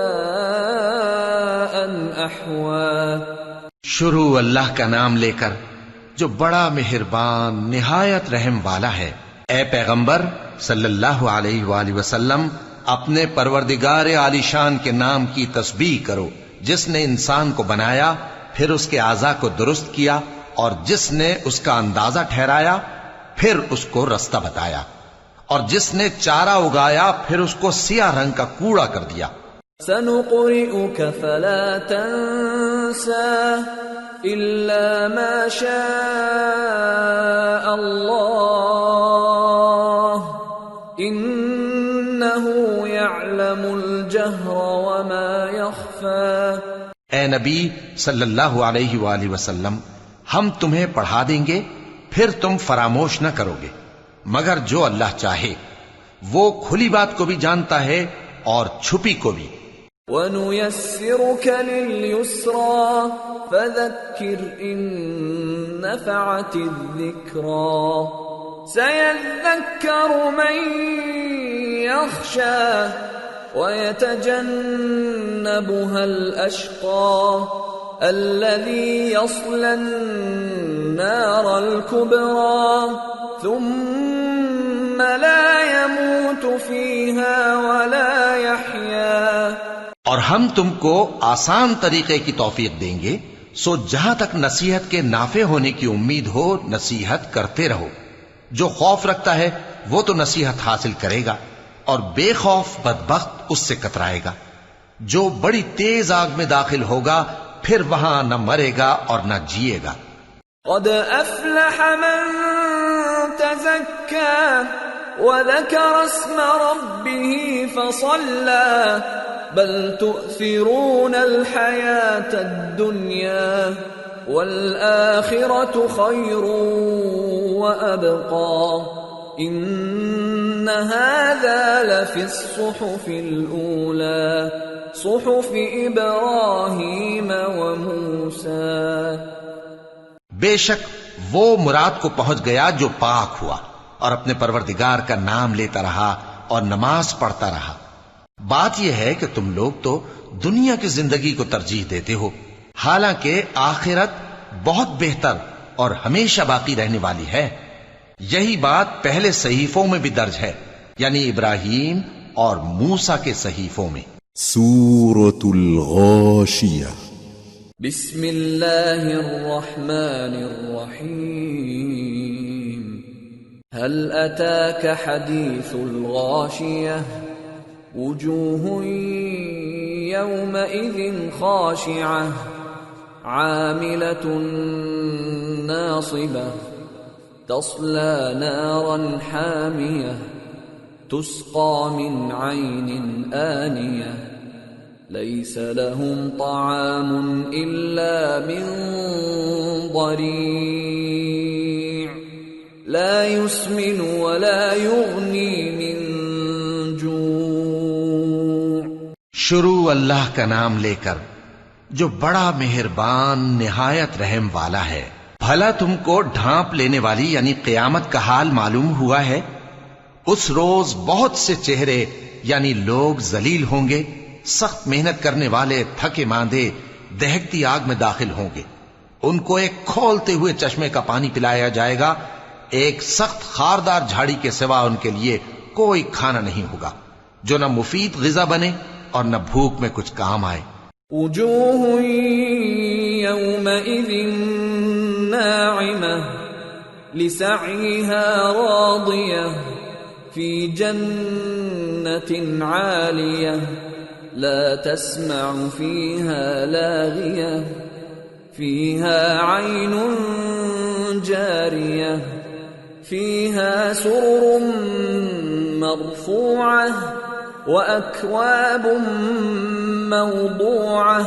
أحوى. شروع اللہ کا نام لے کر جو بڑا مہربان نہایت رحم والا ہے. اے پیغمبر صلی اللہ علیہ وآلہ وسلم اپنے پروردگار عالی شان کے نام کی تسبیح کرو جس نے انسان کو بنایا پھر اس کے اعضاء کو درست کیا، اور جس نے اس کا اندازہ ٹھہرایا پھر اس کو رستہ بتایا، اور جس نے چارہ اگایا پھر اس کو سیاہ رنگ کا کوڑا کر دیا۔ سنقرئك فلا تنسى إلا ما شاء الله إنه يعلم الجهر وما يخفى۔ اے نبی صلی اللہ علیہ وآلہ وسلم، ہم تمہیں پڑھا دیں گے پھر تم فراموش نہ کرو گے، مگر جو اللہ چاہے، وہ کھلی بات کو بھی جانتا ہے اور چھپی کو بھی۔ وَنُيَسِّرُكَ لِلْيُسْرَى فَذَكِّرْ إِن نَّفَعَتِ الذِّكْرَى سَيَذَّكَّرُ مَن يَخْشَى وَيَتَجَنَّبُهَا الْأَشْقَى الَّذِي يَصْلَى النَّارَ الْكُبْرَى ثُمَّ لَا يَمُوتُ فِيهَا وَلَا يَحْيَى۔ اور ہم تم کو آسان طریقے کی توفیق دیں گے، سو جہاں تک نصیحت کے نافع ہونے کی امید ہو نصیحت کرتے رہو۔ جو خوف رکھتا ہے وہ تو نصیحت حاصل کرے گا، اور بے خوف بدبخت اس سے کترائے گا۔ جو بڑی تیز آگ میں داخل ہوگا پھر وہاں نہ مرے گا اور نہ جیے گا۔ قد افلح من تزكى وذكر اسم ربه فصلى بل تؤثرون الحياة الدنيا والآخرة خير وأبقى إن هذا لفي الصحف الأولى صحف إبراهيم وموسى۔ بے شک وہ مراد کو پہنچ گیا جو پاک ہوا اور اپنے پروردگار کا نام لیتا رہا اور نماز پڑھتا رہا۔ بات یہ ہے کہ تم لوگ تو دنیا کی زندگی کو ترجیح دیتے ہو، حالانکہ آخرت بہت بہتر اور ہمیشہ باقی رہنے والی ہے۔ یہی بات پہلے صحیفوں میں بھی درج ہے، یعنی ابراہیم اور موسیٰ کے صحیفوں میں۔ سورة الغاشية بسم اللہ الرحمن الرحیم هل اتاك حدیث الغاشیہ وجوہ یومئذ خاشعہ عاملة ناصبہ تصلى نارا حامیہ تسقى من عین آنیہ ليس لهم طعام إلا من ضريع لا يسمن ولا يغني من جوع۔ شروع اللہ کا نام لے کر جو بڑا مہربان نہایت رحم والا ہے۔ بھلا تم کو ڈھانپ لینے والی یعنی قیامت کا حال معلوم ہوا ہے؟ اس روز بہت سے چہرے یعنی لوگ ذلیل ہوں گے، سخت محنت کرنے والے تھکے ماندے دہکتی آگ میں داخل ہوں گے۔ ان کو ایک کھولتے ہوئے چشمے کا پانی پلایا جائے گا، ایک سخت خاردار جھاڑی کے سوا ان کے لیے کوئی کھانا نہیں ہوگا جو نہ مفید غذا بنے اور نہ بھوک میں کچھ کام آئے۔ وجوہ یومئذ ناعمہ لسعیہا راضیہ فی جنت عالیہ لا تسمع فيها لاغية فيها عين جارية فيها سرر مرفوعة وأكواب موضوعة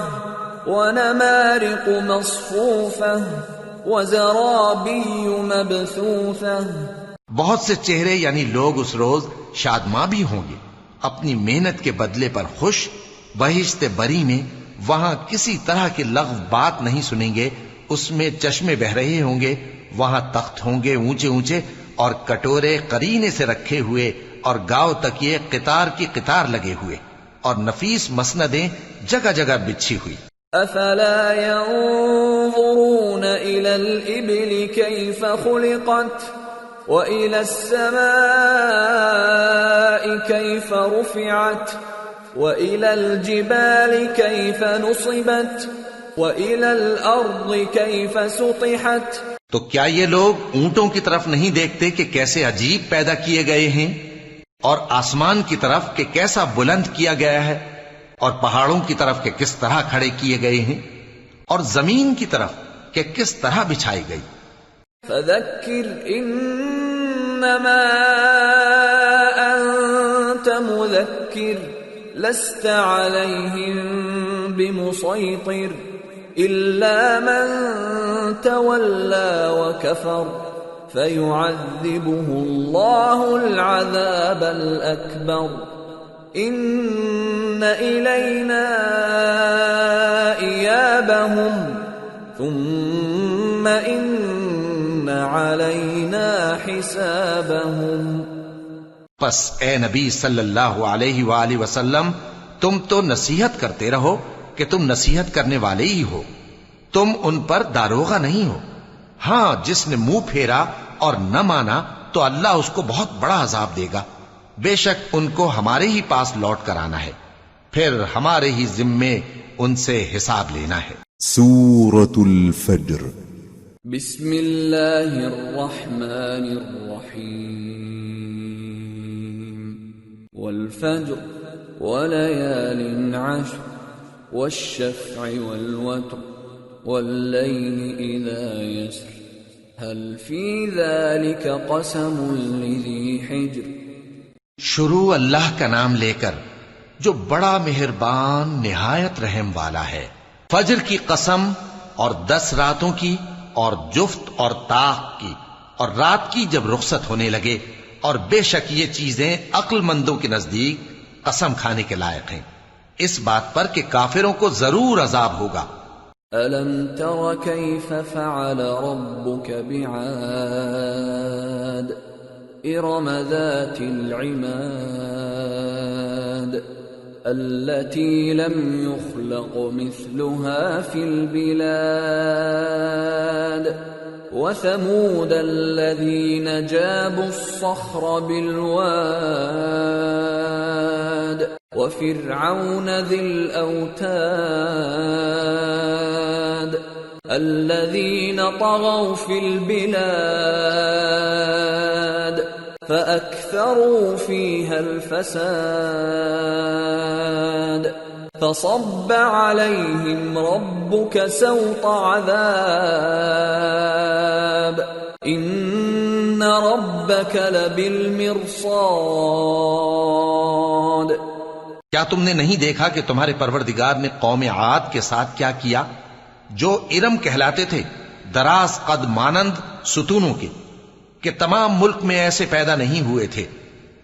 ونمارق مصفوفة وزرابي مبثوثة۔ بہت سے چہرے یعنی لوگ اس روز شادماں بھی ہوں گے، اپنی محنت کے بدلے پر خوش، بہشت بری میں وہاں کسی طرح کی لغو بات نہیں سنیں گے، اس میں چشمے بہ رہے ہوں گے، وہاں تخت ہوں گے اونچے اونچے اور کٹورے قرینے سے رکھے ہوئے اور گاؤ تک یہ قطار کی قطار لگے ہوئے اور نفیس مسندیں جگہ جگہ بچھی ہوئی۔ افلا ينظرون الى الابل كيف خلقت وإلى السماء كيف رفعت وإلى الجبال كيف نصبت وَإِلَى الْأَرْضِ كَيْفَ سُطِحَتْ تو کیا یہ لوگ اونٹوں کی طرف نہیں دیکھتے کہ کیسے عجیب پیدا کیے گئے ہیں، اور آسمان کی طرف کہ کیسا بلند کیا گیا ہے، اور پہاڑوں کی طرف کہ کس طرح کھڑے کیے گئے ہیں، اور زمین کی طرف کہ کس طرح بچھائی گئی۔ فَذَكِّرْ إِنَّمَا أَنْتَ مُذَكِّرٌ لَسْتَ عَلَيْهِمْ بِمُصَيْطِرٍ إِلَّا مَنْ تَوَلَّى وَكَفَرَ فَيُعَذِّبُهُ اللَّهُ الْعَذَابَ الْأَكْبَرَ إِنَّ إِلَيْنَا إِيَابَهُمْ ثُمَّ إِنَّ عَلَيْنَا حِسَابَهُمْ۔ پس اے نبی صلی اللہ علیہ وآلہ وسلم، تم تو نصیحت کرتے رہو کہ تم نصیحت کرنے والے ہی ہو، تم ان پر داروغہ نہیں ہو۔ ہاں، جس نے منہ پھیرا اور نہ مانا تو اللہ اس کو بہت بڑا عذاب دے گا۔ بے شک ان کو ہمارے ہی پاس لوٹ کر آنا ہے، پھر ہمارے ہی ذمے ان سے حساب لینا ہے۔ سورة الفجر۔ بسم اللہ الرحمن الرحیم۔ والفجر وليال عشر والشفع والوتر والليل إذا يسر هل في ذلك قسم لذي حجر۔ شروع اللہ کا نام لے کر جو بڑا مہربان نہایت رحم والا ہے۔ فجر کی قسم، اور 10 راتوں کی، اور جفت اور طاق کی، اور رات کی جب رخصت ہونے لگے، اور بے شک یہ چیزیں عقل مندوں کے نزدیک قسم کھانے کے لائق ہیں، اس بات پر کہ کافروں کو ضرور عذاب ہوگا۔ أَلَمْ تَرَ كَيْفَ فَعَلَ رَبُّكَ بِعَادٍ إِرَمَ ذَاتِ الْعِمَادِ الَّتِي لَمْ يُخْلَقْ مِثْلُهَا فِي الْبِلَادِ وَثَمُودَ الَّذِينَ جَابُوا الصَّخْرَ بِالْوَادِ وَفِرْعَوْنَ ذِي الْأَوْتَادِ الَّذِينَ طَغَوْا فِي الْبِلَادِ فَأَكْثَرُوا فِيهَا الْفَسَادَ فَصَبَّ عَلَيْهِمْ رَبُّكَ سَوْطَ عَذَابٍ إِنَّ رَبَّكَ لَبِالْمِرْصَادِ۔ کیا تم نے نہیں دیکھا کہ تمہارے پروردگار نے قوم عاد کے ساتھ کیا کیا، جو ارم کہلاتے تھے، دراز قد مانند ستونوں کے، کہ تمام ملک میں ایسے پیدا نہیں ہوئے تھے،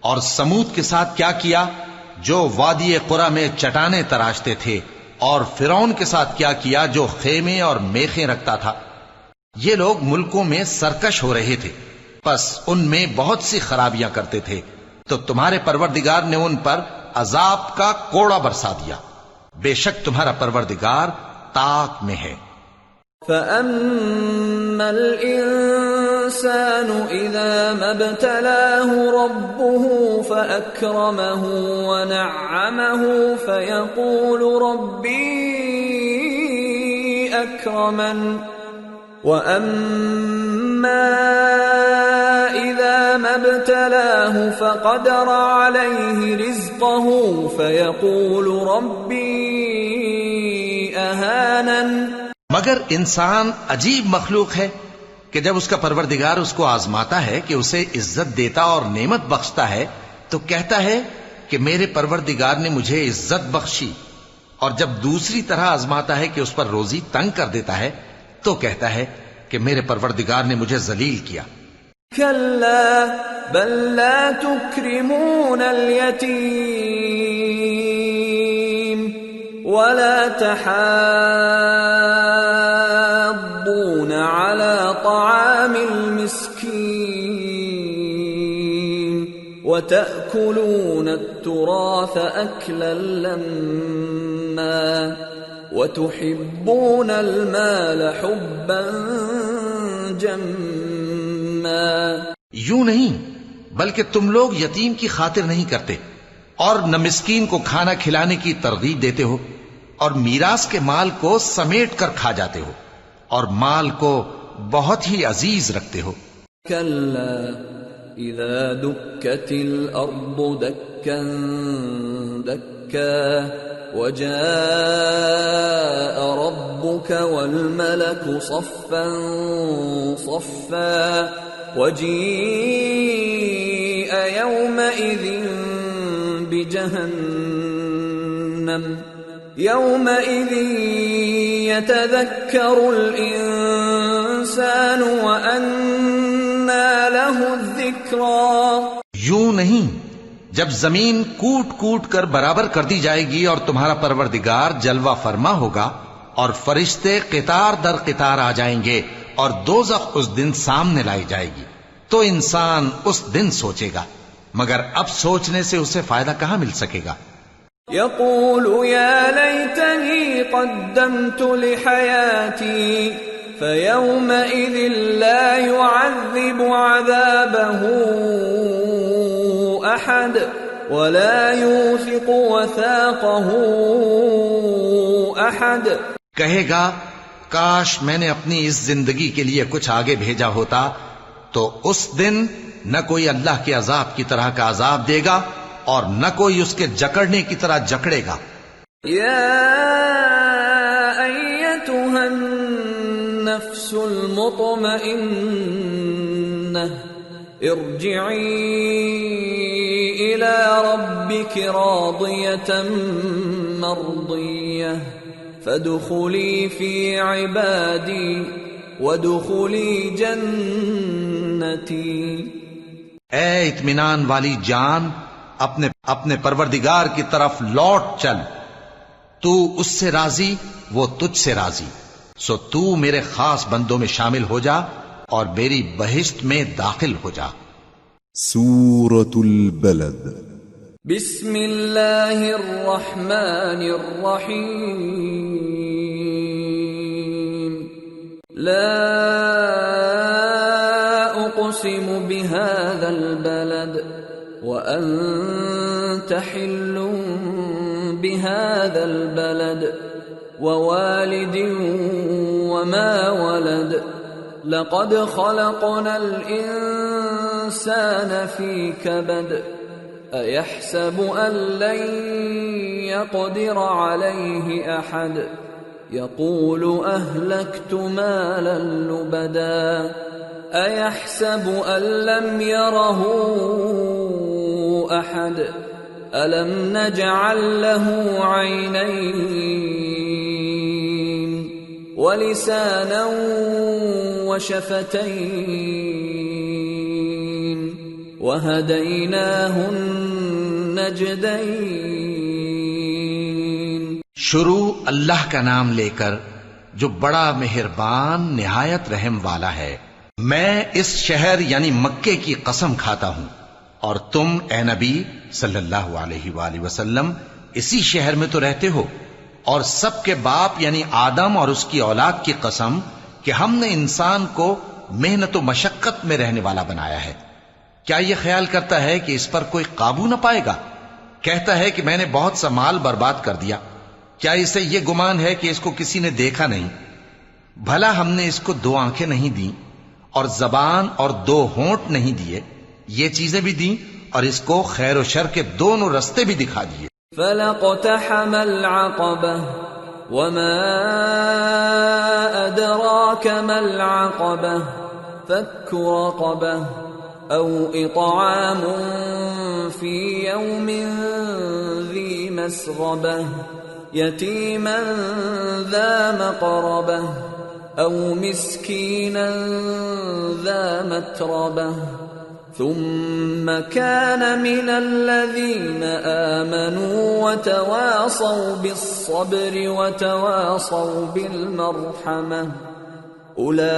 اور سمود کے ساتھ کیا کیا، جو وادی قرا میں چٹانیں تراشتے تھے، اور فرعون کے ساتھ کیا کیا، جو خیمے اور میخیں رکھتا تھا۔ یہ لوگ ملکوں میں سرکش ہو رہے تھے، پس ان میں بہت سی خرابیاں کرتے تھے، تو تمہارے پروردگار نے ان پر عذاب کا کوڑا برسا دیا۔ بے شک تمہارا پروردگار طاق میں ہے۔ فَأَمَّا الْإِنسَانُ إِذَا مَا ابْتَلَاهُ رَبُّهُ فَأَكْرَمَهُ وَنَعَّمَهُ فَيَقُولُ رَبِّي أَكْرَمَنِ وَأَمَّا إِذَا مَا ابْتَلَاهُ فَقَدَرَ عَلَيْهِ رِزْقَهُ فَيَقُولُ رَبِّي أَهَانَنِ۔ مگر انسان عجیب مخلوق ہے کہ جب اس کا پروردگار اس کو آزماتا ہے کہ اسے عزت دیتا اور نعمت بخشتا ہے تو کہتا ہے کہ میرے پروردگار نے مجھے عزت بخشی، اور جب دوسری طرح آزماتا ہے کہ اس پر روزی تنگ کر دیتا ہے تو کہتا ہے کہ میرے پروردگار نے مجھے ذلیل کیا۔ كلا بل لا تكرمون اليتيم ولا تحاضون على طعام المسكين وتأكلون التراث أكلا لما وتحبون المال حبا جما۔ یوں نہیں، بلکہ تم لوگ یتیم کی خاطر نہیں کرتے، اور نہ مسکین کو کھانا کھلانے کی ترغیب دیتے ہو، اور میراث کے مال کو سمیٹ کر کھا جاتے ہو اور مال کو بہت ہی عزیز رکھتے ہو. كلا إذا دكت الأرض دكا دكا وجاء ربك والملك صفا صفا وجيء يومئذ بجهنم يومئذ يتذكر الإنسان وأنى له الذكرى. یوں نہیں، جب زمین کوٹ کوٹ کر برابر کر دی جائے گی اور تمہارا پروردگار جلوہ فرما ہوگا اور فرشتے قطار در قطار آ جائیں گے اور دوزخ اس دن سامنے لائی جائے گی، تو انسان اس دن سوچے گا، مگر اب سوچنے سے اسے فائدہ کہاں مل سکے گا. يقول يا ليتني قدمت لحياتي فيومئذ لا يعذب عذابه أحد ولا يوثق وثاقه أحد. کہے گا کاش میں نے اپنی اس زندگی کے لیے کچھ آگے بھیجا ہوتا تو اس دن نہ کوئی اللہ کے عذاب کی طرح کا عذاب دے گا اور نہ کوئی اس کے جکڑنے کی طرح جکڑے گا. يا أيتها النفس المطمئنة ارجعي إلى ربك راضية مرضية فادخلي في عبادي وادخلي جنتي. اے اطمینان والی جان، اپنے پروردگار کی طرف لوٹ چل، تو اس سے راضی، وہ تجھ سے راضی، سو تو میرے خاص بندوں میں شامل ہو جا اور میری بہشت میں داخل ہو جا. سورة البلد. بسم اللہ الرحمن الرحیم. لا اقسم بهذا البلد وأنت حل بهذا البلد ووالد وما ولد لقد خلقنا الإنسان في كبد أيحسب أن لن يقدر عليه أحد يقول أهلكت مالا لبدا أيحسب أن لم يره أحد ألم نجعل له عينين ولسانا وشفتين وهديناه النجدين. شروع اللہ کا نام لے کر جو بڑا مہربان نہایت رحم والا ہے. میں اس شہر یعنی مکے کی قسم کھاتا ہوں اور تم اے نبی صلی اللہ علیہ وآلہ وسلم اسی شہر میں تو رہتے ہو، اور سب کے باپ یعنی آدم اور اس کی اولاد کی قسم کہ ہم نے انسان کو محنت و مشقت میں رہنے والا بنایا ہے. کیا یہ خیال کرتا ہے کہ اس پر کوئی قابو نہ پائے گا؟ کہتا ہے کہ میں نے بہت سا مال برباد کر دیا. کیا اسے یہ گمان ہے کہ اس کو کسی نے دیکھا نہیں؟ بھلا ہم نے اس کو 2 آنکھیں نہیں دیں اور زبان اور 2 ہونٹ نہیں دیے؟ یہ چیزیں بھی دیں اور اس کو خیر و شر کے دونوں رستے بھی دکھا دیے. فَلَقْتَحَمَ الْعَقَبَةَ وَمَا أَدْرَاكَ مَا الْعَقَبَةُ فَكُّ رَقَبَةٍ أَوْ إِطْعَامٌ فِي يَوْمٍ ذِي مَسْغَبَةٍ يَتِيمًا ذَا مَقْرَبَةٍ أَوْ مِسْكِينًا ذَا مَتْرَبَةٍ ثم كان من الذين آمنوا وتواصوا بالصبر وتواصوا بالمرحمة أولئك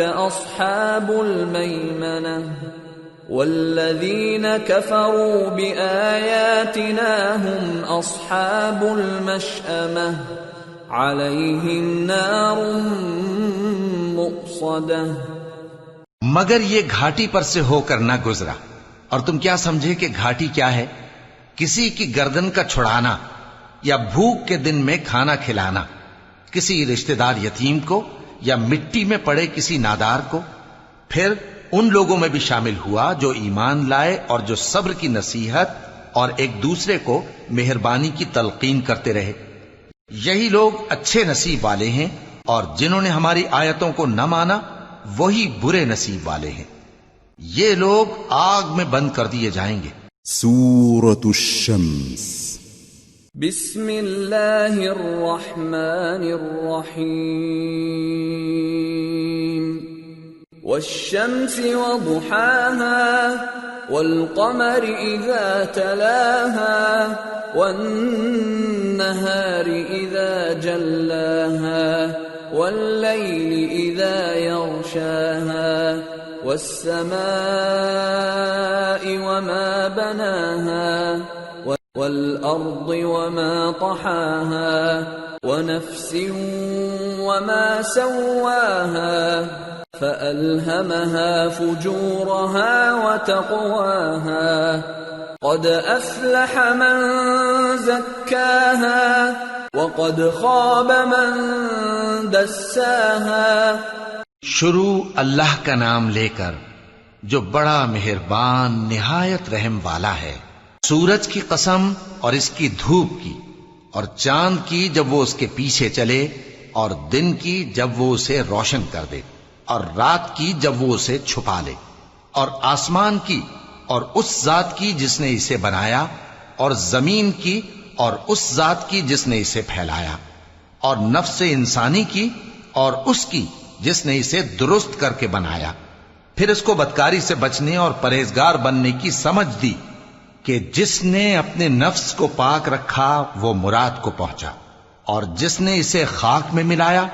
أصحاب الميمنة والذين كفروا بآياتنا هم أصحاب المشأمة عليهم نار مؤصدة. مگر یہ گھاٹی پر سے ہو کر نہ گزرا، اور تم کیا سمجھے کہ گھاٹی کیا ہے؟ کسی کی گردن کا چھڑانا یا بھوک کے دن میں کھانا کھلانا کسی رشتہ دار یتیم کو یا مٹی میں پڑے کسی نادار کو. پھر ان لوگوں میں بھی شامل ہوا جو ایمان لائے اور جو صبر کی نصیحت اور ایک دوسرے کو مہربانی کی تلقین کرتے رہے. یہی لوگ اچھے نصیب والے ہیں، اور جنہوں نے ہماری آیتوں کو نہ مانا وہی برے نصیب والے ہیں. یہ لوگ آگ میں بند کر دیے جائیں گے. سورة الشمس. بسم اللہ الرحمن الرحیم. والشمس وضحاها والقمر اذا تلاها والنهار اذا جلاها والليل اذا يغشاها والسماء وما بناها والأرض وما طحاها ونفس وما سواها فألهمها فجورها وتقواها قد أفلح من زكاها وقد خاب من دساها. شروع اللہ کا نام لے کر جو بڑا مہربان نہایت رحم والا ہے. سورج کی قسم اور اس کی دھوپ کی، اور چاند کی جب وہ اس کے پیچھے چلے، اور دن کی جب وہ اسے روشن کر دے، اور رات کی جب وہ اسے چھپا لے، اور آسمان کی اور اس ذات کی جس نے اسے بنایا، اور زمین کی اور اس ذات کی جس نے اسے پھیلایا، اور نفس انسانی کی اور اس کی جس نے اسے درست کر کے بنایا. پھر اس کو بدکاری سے بچنے اور پرہیزگار بننے کی سمجھ دی کہ جس نے اپنے نفس کو پاک رکھا وہ مراد کو پہنچا، اور جس نے اسے خاک میں ملایا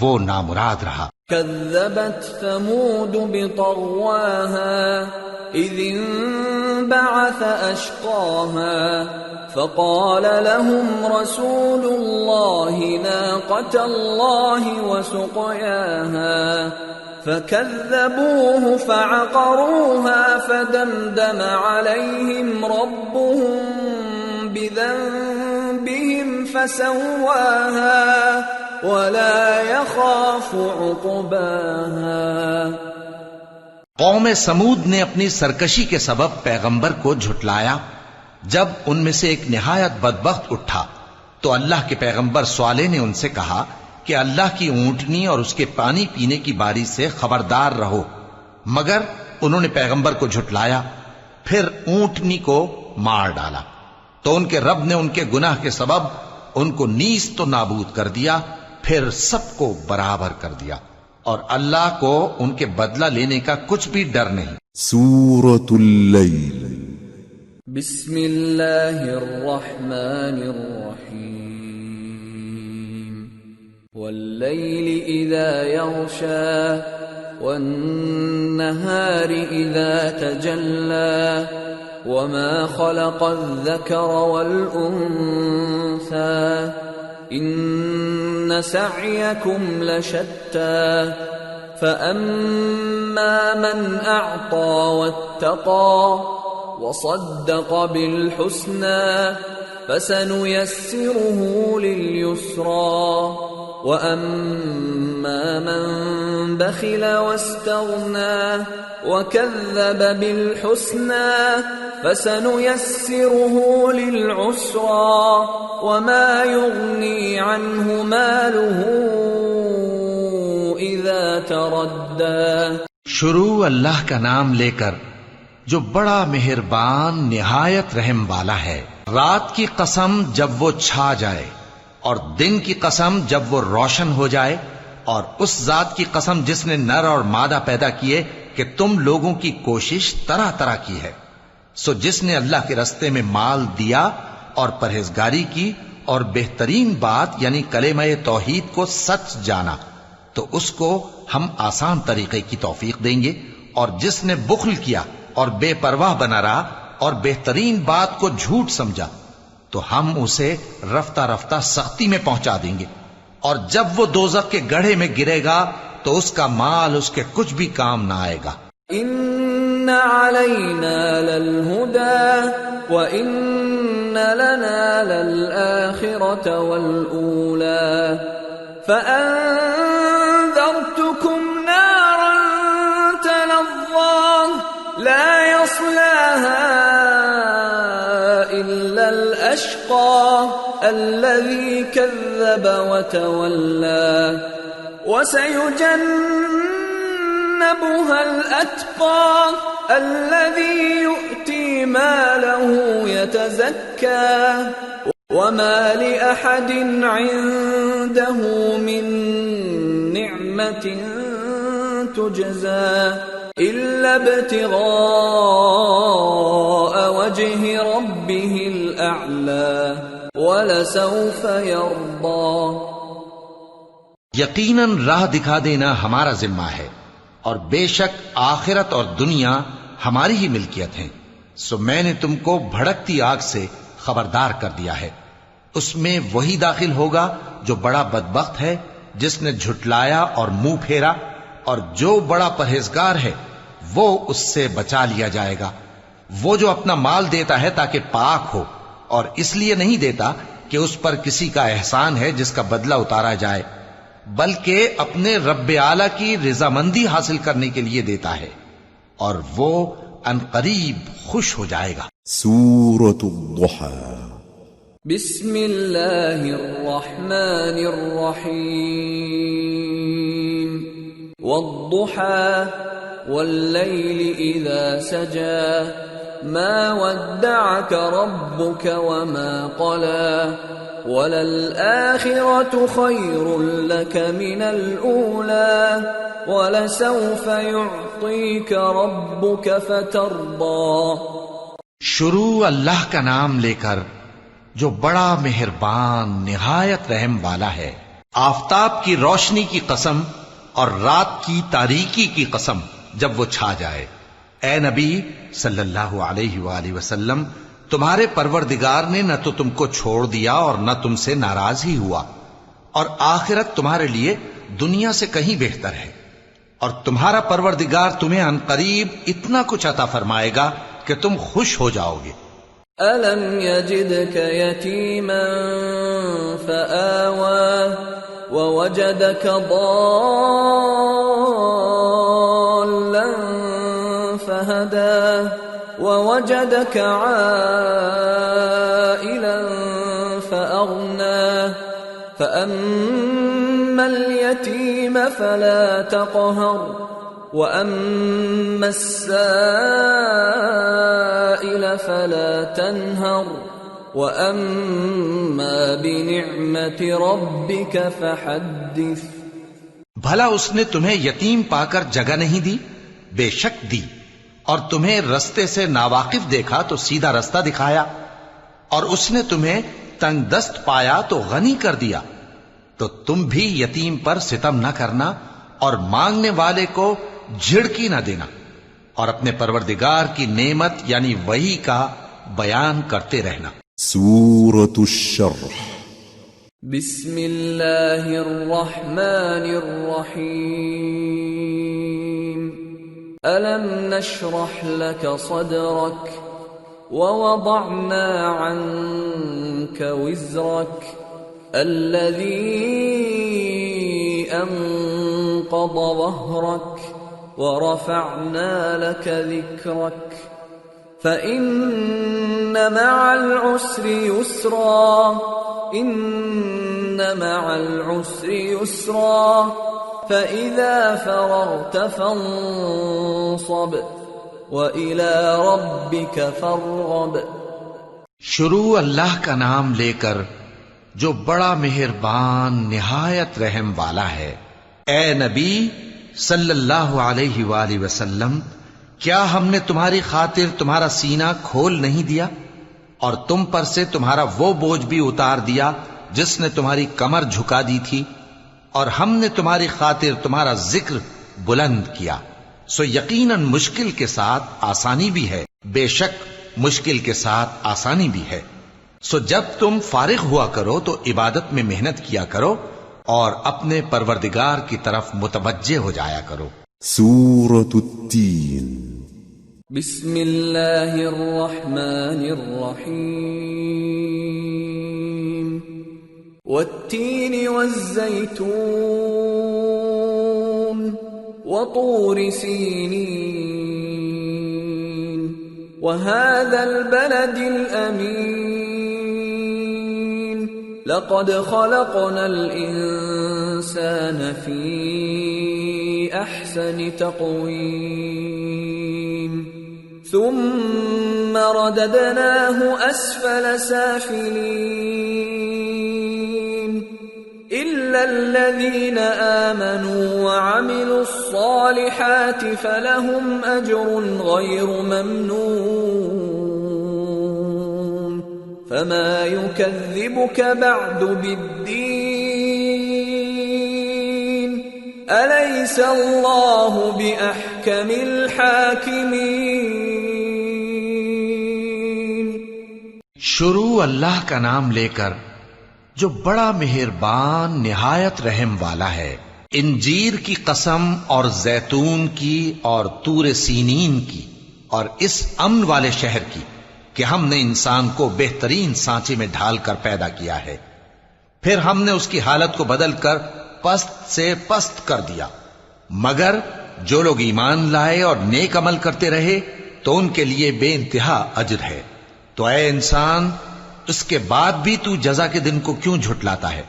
وہ نامراد رہا. كذبت ثمود بطغواها إذ انبعث أشقاها فقال لهم رسول الله ناقة الله وسقياها فكذبوه فعقروها فدمدم عليهم ربهم بذنبهم فسواها ولا يخاف عقباها. قوم سمود نے اپنی سرکشی کے سبب پیغمبر کو جھٹلایا. جب ان میں سے ایک نہایت بدبخت اٹھا تو اللہ کے پیغمبر صالح نے ان سے کہا کہ اللہ کی اونٹنی اور اس کے پانی پینے کی باری سے خبردار رہو. مگر انہوں نے پیغمبر کو جھٹلایا، پھر اونٹنی کو مار ڈالا. تو ان کے رب نے ان کے گناہ کے سبب ان کو نیست و نابود کر دیا، پھر سب کو برابر کر دیا، اور اللہ کو ان کے بدلہ لینے کا کچھ بھی ڈر نہیں. سورة اللیل. بسم اللہ الرحمن الرحیم. واللیل اذا یغشا والنہار اذا تجلا وما خلق الذکر والانثى ان سعیکم لشتی فاما من اعطى واتقى وصدق بالحسنى فسنيسره لليسرى وأما من بخل واستغنى وكذب بالحسنى فسنيسره للعسرى وما يغني عنه ماله إذا تردى. شروع اللہ کا نام لے کر جو بڑا مہربان نہایت رحم والا ہے. رات کی قسم جب وہ چھا جائے، اور دن کی قسم جب وہ روشن ہو جائے، اور اس ذات کی قسم جس نے نر اور مادہ پیدا کیے کہ تم لوگوں کی کوشش طرح طرح کی ہے. سو جس نے اللہ کے رستے میں مال دیا اور پرہیزگاری کی اور بہترین بات یعنی کلمہ توحید کو سچ جانا تو اس کو ہم آسان طریقے کی توفیق دیں گے، اور جس نے بخل کیا اور بے پرواہ بنا رہا اور بہترین بات کو جھوٹ سمجھا تو ہم اسے رفتہ رفتہ سختی میں پہنچا دیں گے. اور جب وہ دوزخ کے گڑھے میں گرے گا تو اس کا مال اس کے کچھ بھی کام نہ آئے گا. ان علينا للهدى وإن لنا للآخرة والأولى فأنذرتكم نارا تلظى لا يصلاها إلا الأشقى الذي كذب وتولى وسيجنبها الأتقى الذي يؤتي ماله يتزكى وما لأحد عنده من نعمة تجزى إلا ابتغاء وجه ربه الأعلى ولسوف يرضى. یقیناً راہ دکھا دینا ہمارا ذمہ ہے اور بے شک آخرت اور دنیا ہماری ہی ملکیت ہیں. سو میں نے تم کو بھڑکتی آگ سے خبردار کر دیا ہے. اس میں وہی داخل ہوگا جو بڑا بدبخت ہے جس نے جھٹلایا اور منہ پھیرا، اور جو بڑا پرہیزگار ہے وہ اس سے بچا لیا جائے گا. وہ جو اپنا مال دیتا ہے تاکہ پاک ہو، اور اس لیے نہیں دیتا کہ اس پر کسی کا احسان ہے جس کا بدلہ اتارا جائے، بلکہ اپنے رب اعلی کی رضامندی حاصل کرنے کے لیے دیتا ہے، اور وہ عنقریب خوش ہو جائے گا. سورة الضحى. بسم اللہ الرحمن الرحیم. والضحى واللیل اذا سجى ما ودعك ربك وما قلى وَلَلْآخِرَةُ خَيْرٌ لَكَ مِنَ الْأُولَى وَلَسَوْفَ يُعْطِيكَ رَبُّكَ فَتَرْضَى. شروع اللہ کا نام لے کر جو بڑا مہربان نہایت رحم والا ہے. آفتاب کی روشنی کی قسم اور رات کی تاریکی کی قسم جب وہ چھا جائے. اے نبی صلی اللہ علیہ وآلہ وسلم، تمہارے پروردگار نے نہ تو تم کو چھوڑ دیا اور نہ تم سے ناراض ہی ہوا، اور آخرت تمہارے لیے دنیا سے کہیں بہتر ہے، اور تمہارا پروردگار تمہیں عنقریب اتنا کچھ عطا فرمائے گا کہ تم خوش ہو جاؤ گے. أَلَمْ يَجِدْكَ يَتِيمًا فَآوَى وَوَجَدَكَ ضَالًّا فَهَدَى وَوَجَدَكَ عَائِلًا فَأَغْنَى فَأَمَّا الْيَتِيمَ فَلَا تَقْهَرْ وَأَمَّا السَّائِلَ فَلَا تَنْهَرْ وَأَمَّا بِنِعْمَةِ رَبِّكَ فَحَدِّثْ. بھلا اس نے تمہیں یتیم پا کر جگہ نہیں دی؟ بے شک دی. اور تمہیں رستے سے ناواقف دیکھا تو سیدھا رستہ دکھایا، اور اس نے تمہیں تنگ دست پایا تو غنی کر دیا. تو تم بھی یتیم پر ستم نہ کرنا اور مانگنے والے کو جھڑکی نہ دینا، اور اپنے پروردگار کی نعمت یعنی وحی کا بیان کرتے رہنا. سورة الشرح. بسم اللہ الرحمن الرحیم. أَلَمْ نَشْرَحْ لَكَ صَدْرَكَ وَوَضَعْنَا عَنْكَ وِزْرَكَ الَّذِي أَنْقَضَ ظَهْرَكَ وَرَفَعْنَا لَكَ ذِكْرَكَ فَإِنَّ مَعَ الْعُسْرِ يُسْرًا إِنَّ مَعَ الْعُسْرِ يُسْرًا فَإِذَا فَرَغْتَ فَانصَبْ وَإِلَى رَبِّكَ فَارْغَب. شروع اللہ کا نام لے کر جو بڑا مہربان نہایت رحم والا ہے. اے نبی صلی اللہ علیہ وآلہ وسلم، کیا ہم نے تمہاری خاطر تمہارا سینہ کھول نہیں دیا اور تم پر سے تمہارا وہ بوجھ بھی اتار دیا جس نے تمہاری کمر جھکا دی تھی، اور ہم نے تمہاری خاطر تمہارا ذکر بلند کیا. سو یقیناً مشکل کے ساتھ آسانی بھی ہے، بے شک مشکل کے ساتھ آسانی بھی ہے. سو جب تم فارغ ہوا کرو تو عبادت میں محنت کیا کرو اور اپنے پروردگار کی طرف متوجہ ہو جایا کرو. سورة التين. بسم اللہ الرحمن الرحیم والتین والزیتون وطور سینین وهذا البلد الأمين لقد خلقنا الإنسان في أحسن تقويم ثم رددناه أسفل سافلين إلا الذين آمنوا وعملوا الصالحات فلهم أجر غير ممنون فما يكذبك بعد بالدين أليس الله بأحكم الحاكمين. شروع اللہ کا نام لے کر جو بڑا مہربان نہایت رحم والا ہے. انجیر کی قسم اور زیتون کی اور طور سینین کی اور اس امن والے شہر کی کہ ہم نے انسان کو بہترین سانچے میں ڈھال کر پیدا کیا ہے، پھر ہم نے اس کی حالت کو بدل کر پست سے پست کر دیا، مگر جو لوگ ایمان لائے اور نیک عمل کرتے رہے تو ان کے لیے بے انتہا اجر ہے. تو اے انسان، اس کے بعد بھی تو جزا کے دن کو کیوں جھٹلاتا ہے؟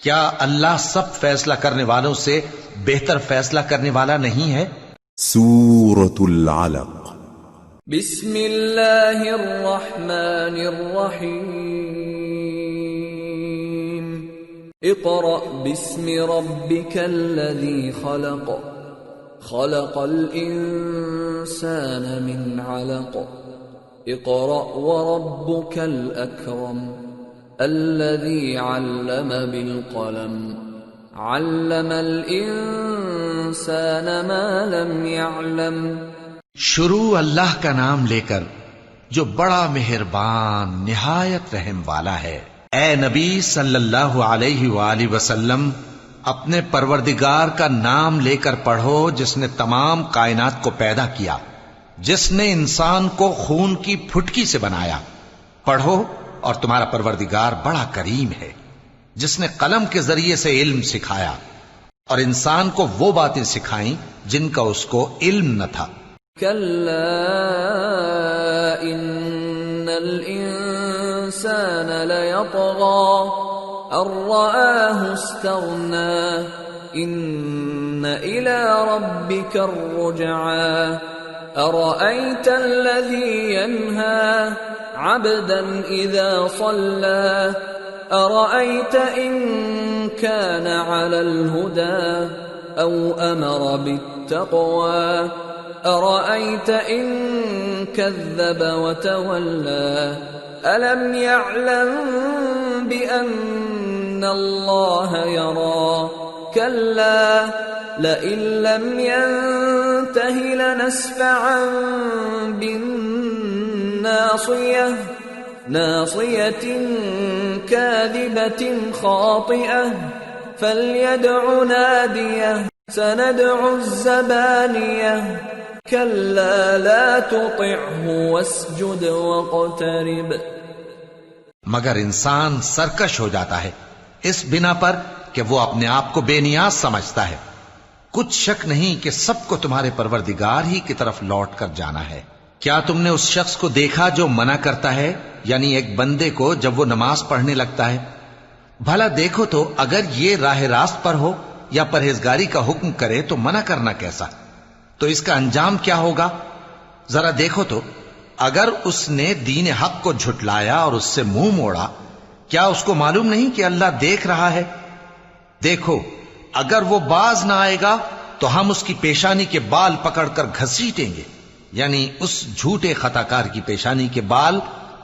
کیا اللہ سب فیصلہ کرنے والوں سے بہتر فیصلہ کرنے والا نہیں ہے؟ سورة العلق. بسم اللہ الرحمن الرحیم اقرأ باسم ربک الذی خلق خلق الانسان من علق اقرأ وربك الأكرم الذي علم بالقلم علم الإنسان ما لم يعلم. شروع اللہ کا نام لے کر جو بڑا مہربان نہایت رحم والا ہے. اے نبی صلی اللہ علیہ وآلہ وسلم، اپنے پروردگار کا نام لے کر پڑھو جس نے تمام کائنات کو پیدا کیا، جس نے انسان کو خون کی پھٹکی سے بنایا. پڑھو اور تمہارا پروردگار بڑا کریم ہے، جس نے قلم کے ذریعے سے علم سکھایا اور انسان کو وہ باتیں سکھائیں جن کا اس کو علم نہ تھا. کلا ان الانسان لیطغى ان رآه استغنى ان الى ربك الرجعى أرأيت الذي ينهى عبدا إذا صلى أرأيت إن كان على الهدى أو أمر بالتقوى أرأيت إن كذب وتولى ألم يعلم بأن الله يرى كلا لئن لم ينته لنسفعا بالناصية ناصية كاذبة خاطئة فليدع ناديه سندع الزبانية كلا لا تطعه واسجد واقترب. مگر انسان سرکش ہو جاتا ہے اس بنا پر کہ وہ اپنے آپ کو بے نیاز سمجھتا ہے. کچھ شک نہیں کہ سب کو تمہارے پروردگار ہی کی طرف لوٹ کر جانا ہے. کیا تم نے اس شخص کو دیکھا جو منع کرتا ہے، یعنی ایک بندے کو جب وہ نماز پڑھنے لگتا ہے؟ بھلا دیکھو تو اگر یہ راہ راست پر ہو یا پرہیزگاری کا حکم کرے تو منع کرنا کیسا؟ تو اس کا انجام کیا ہوگا؟ ذرا دیکھو تو اگر اس نے دین حق کو جھٹلایا اور اس سے منہ موڑا، کیا اس کو معلوم نہیں کہ اللہ دیکھ رہا ہے؟ دیکھو اگر وہ باز نہ آئے گا تو ہم اس کی پیشانی کے بال پکڑ کر گھسیٹیں گے، یعنی اس جھوٹے خطاکار کی پیشانی کے بال.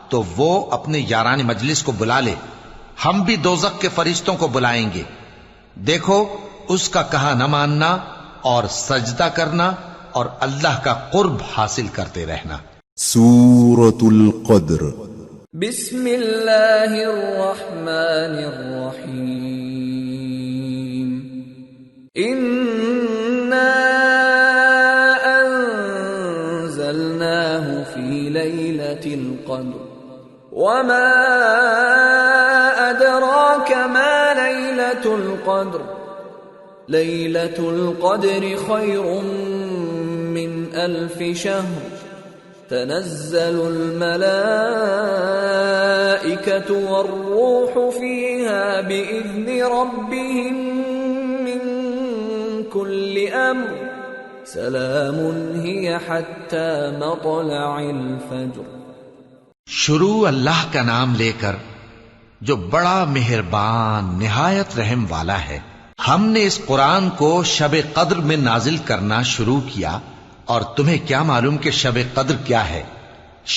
تو وہ اپنے یاران مجلس کو بلا لے، ہم بھی دوزخ کے فرشتوں کو بلائیں گے. دیکھو اس کا کہا نہ ماننا اور سجدہ کرنا اور اللہ کا قرب حاصل کرتے رہنا. سورة القدر. بسم اللہ الرحمن الرحیم انا انزلنا القدر وما أدراك ما ليلة القدر ليلة القدر خير من 1000 شهر تنزل الملائكة والروح فيها بإذن ربهم من كل أمر سلام هي حتى مطلع الفجر. شروع اللہ کا نام لے کر جو بڑا مہربان نہایت رحم والا ہے. ہم نے اس قرآن کو شب قدر میں نازل کرنا شروع کیا، اور تمہیں کیا معلوم کہ شب قدر کیا ہے؟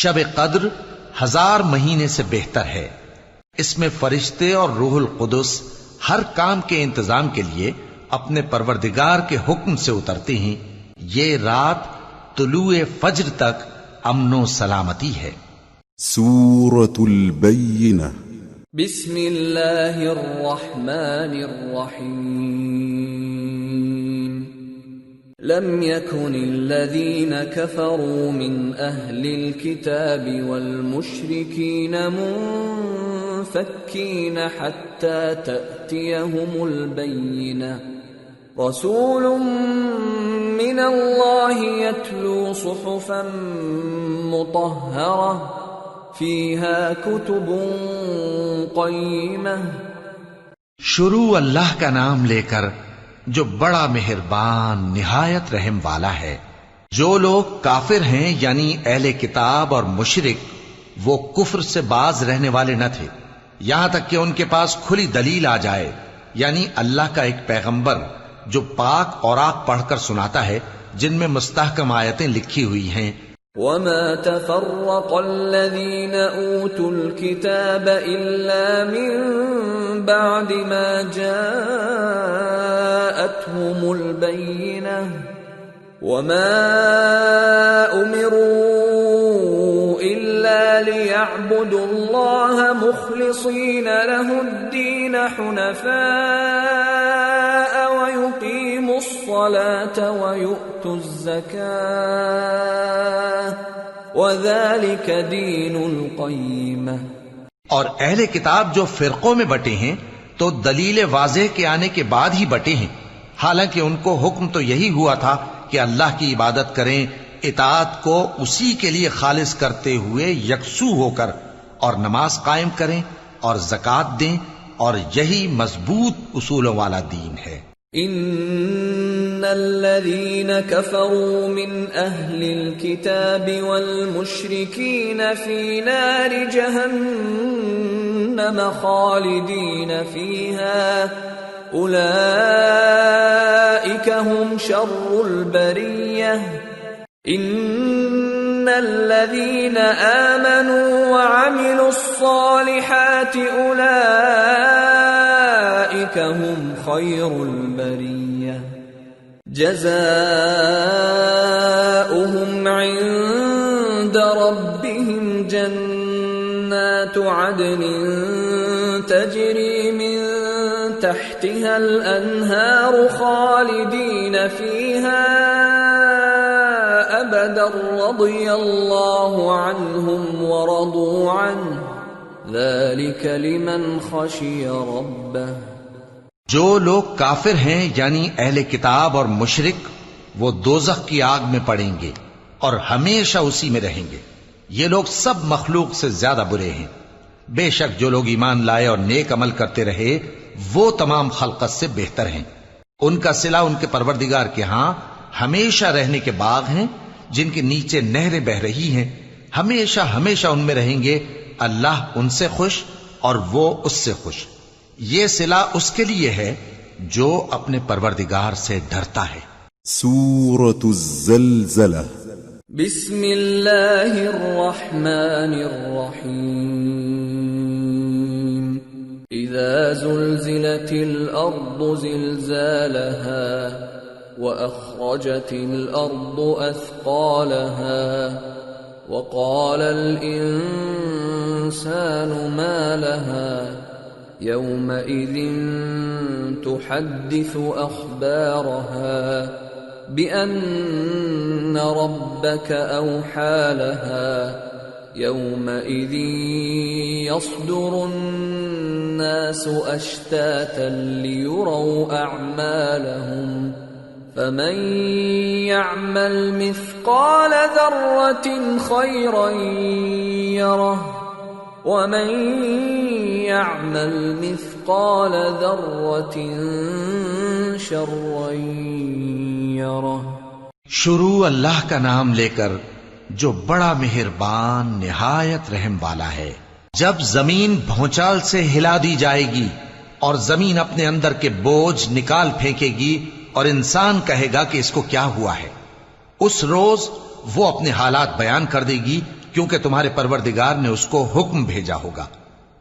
شب قدر 1000 مہینے سے بہتر ہے. اس میں فرشتے اور روح القدس ہر کام کے انتظام کے لیے اپنے پروردگار کے حکم سے اترتے ہیں. یہ رات طلوع فجر تک امن و سلامتی ہے. سورة البینہ. بسم اللہ الرحمن الرحیم. لم يكن الذين كفروا من أهل الكتاب والمشركين منفكين حتى تأتيهم البينة. رسول من الله يتلو صحفا مطهرة فيها كتب قيمة. شروع اللہ کا نام لے کر جو بڑا مہربان نہایت رحم والا ہے. جو لوگ کافر ہیں یعنی اہل کتاب اور مشرک، وہ کفر سے باز رہنے والے نہ تھے یہاں تک کہ ان کے پاس کھلی دلیل آ جائے، یعنی اللہ کا ایک پیغمبر جو پاک اوراق پڑھ کر سناتا ہے جن میں مستحکم آیتیں لکھی ہوئی ہیں. وما تفرق الذين اوتوا الكتاب الا من بعد ما جاءتهم البينة وما امروا الا ليعبدوا الله مخلصين له الدين حنفاء ويقيموا الصلاة ويؤتوا الزكاة وذلك دين القيمة. اور اہل کتاب جو فرقوں میں بٹے ہیں تو دلیل واضح کے آنے کے بعد ہی بٹے ہیں، حالانکہ ان کو حکم تو یہی ہوا تھا کہ اللہ کی عبادت کریں، اطاعت کو اسی کے لیے خالص کرتے ہوئے یکسو ہو کر، اور نماز قائم کریں اور زکوٰۃ دیں، اور یہی مضبوط اصولوں والا دین ہے. ان الذين كفروا من اهل الكتاب والمشركين في نار جهنم خالدين فيها اولئك هم شر البرية. ان الذين آمنوا وعملوا الصالحات اولئك هم خير البرية جزاؤهم عند ربهم جنات عدن تجري من تحتها الأنهار خالدين فيها أبدا رضي الله عنهم ورضوا عنه ذلك لمن خشي ربه. جو لوگ کافر ہیں یعنی اہل کتاب اور مشرک، وہ دوزخ کی آگ میں پڑیں گے اور ہمیشہ اسی میں رہیں گے. یہ لوگ سب مخلوق سے زیادہ برے ہیں. بے شک جو لوگ ایمان لائے اور نیک عمل کرتے رہے وہ تمام خلقت سے بہتر ہیں. ان کا صلہ ان کے پروردگار کے ہاں ہمیشہ رہنے کے باغ ہیں جن کے نیچے نہریں بہ رہی ہیں. ہمیشہ ہمیشہ ان میں رہیں گے. اللہ ان سے خوش اور وہ اس سے خوش. یہ صلہ اس کے لیے ہے جو اپنے پروردگار سے ڈرتا ہے. سورة الزلزلہ. بسم اللہ الرحمن الرحیم. اذا زلزلت الارض زلزالها واخرجت الارض اثقالها وقال الانسان ما لها يومئذ تحدث اخبارها بأن ربك أوحى لها يومئذ يصدر الناس أشتاتا ليروا أعمالهم فمن يعمل مثقال ذرة خيرا يره ومن يعمل مثقال ذرة شرا يره۔ شروع اللہ کا نام لے کر جو بڑا مہربان نہایت رحم والا ہے۔ جب زمین بھونچال سے ہلا دی جائے گی اور زمین اپنے اندر کے بوجھ نکال پھینکے گی اور انسان کہے گا کہ اس کو کیا ہوا ہے، اس روز وہ اپنے حالات بیان کر دے گی، کیونکہ تمہارے پروردگار نے اس کو حکم بھیجا ہوگا۔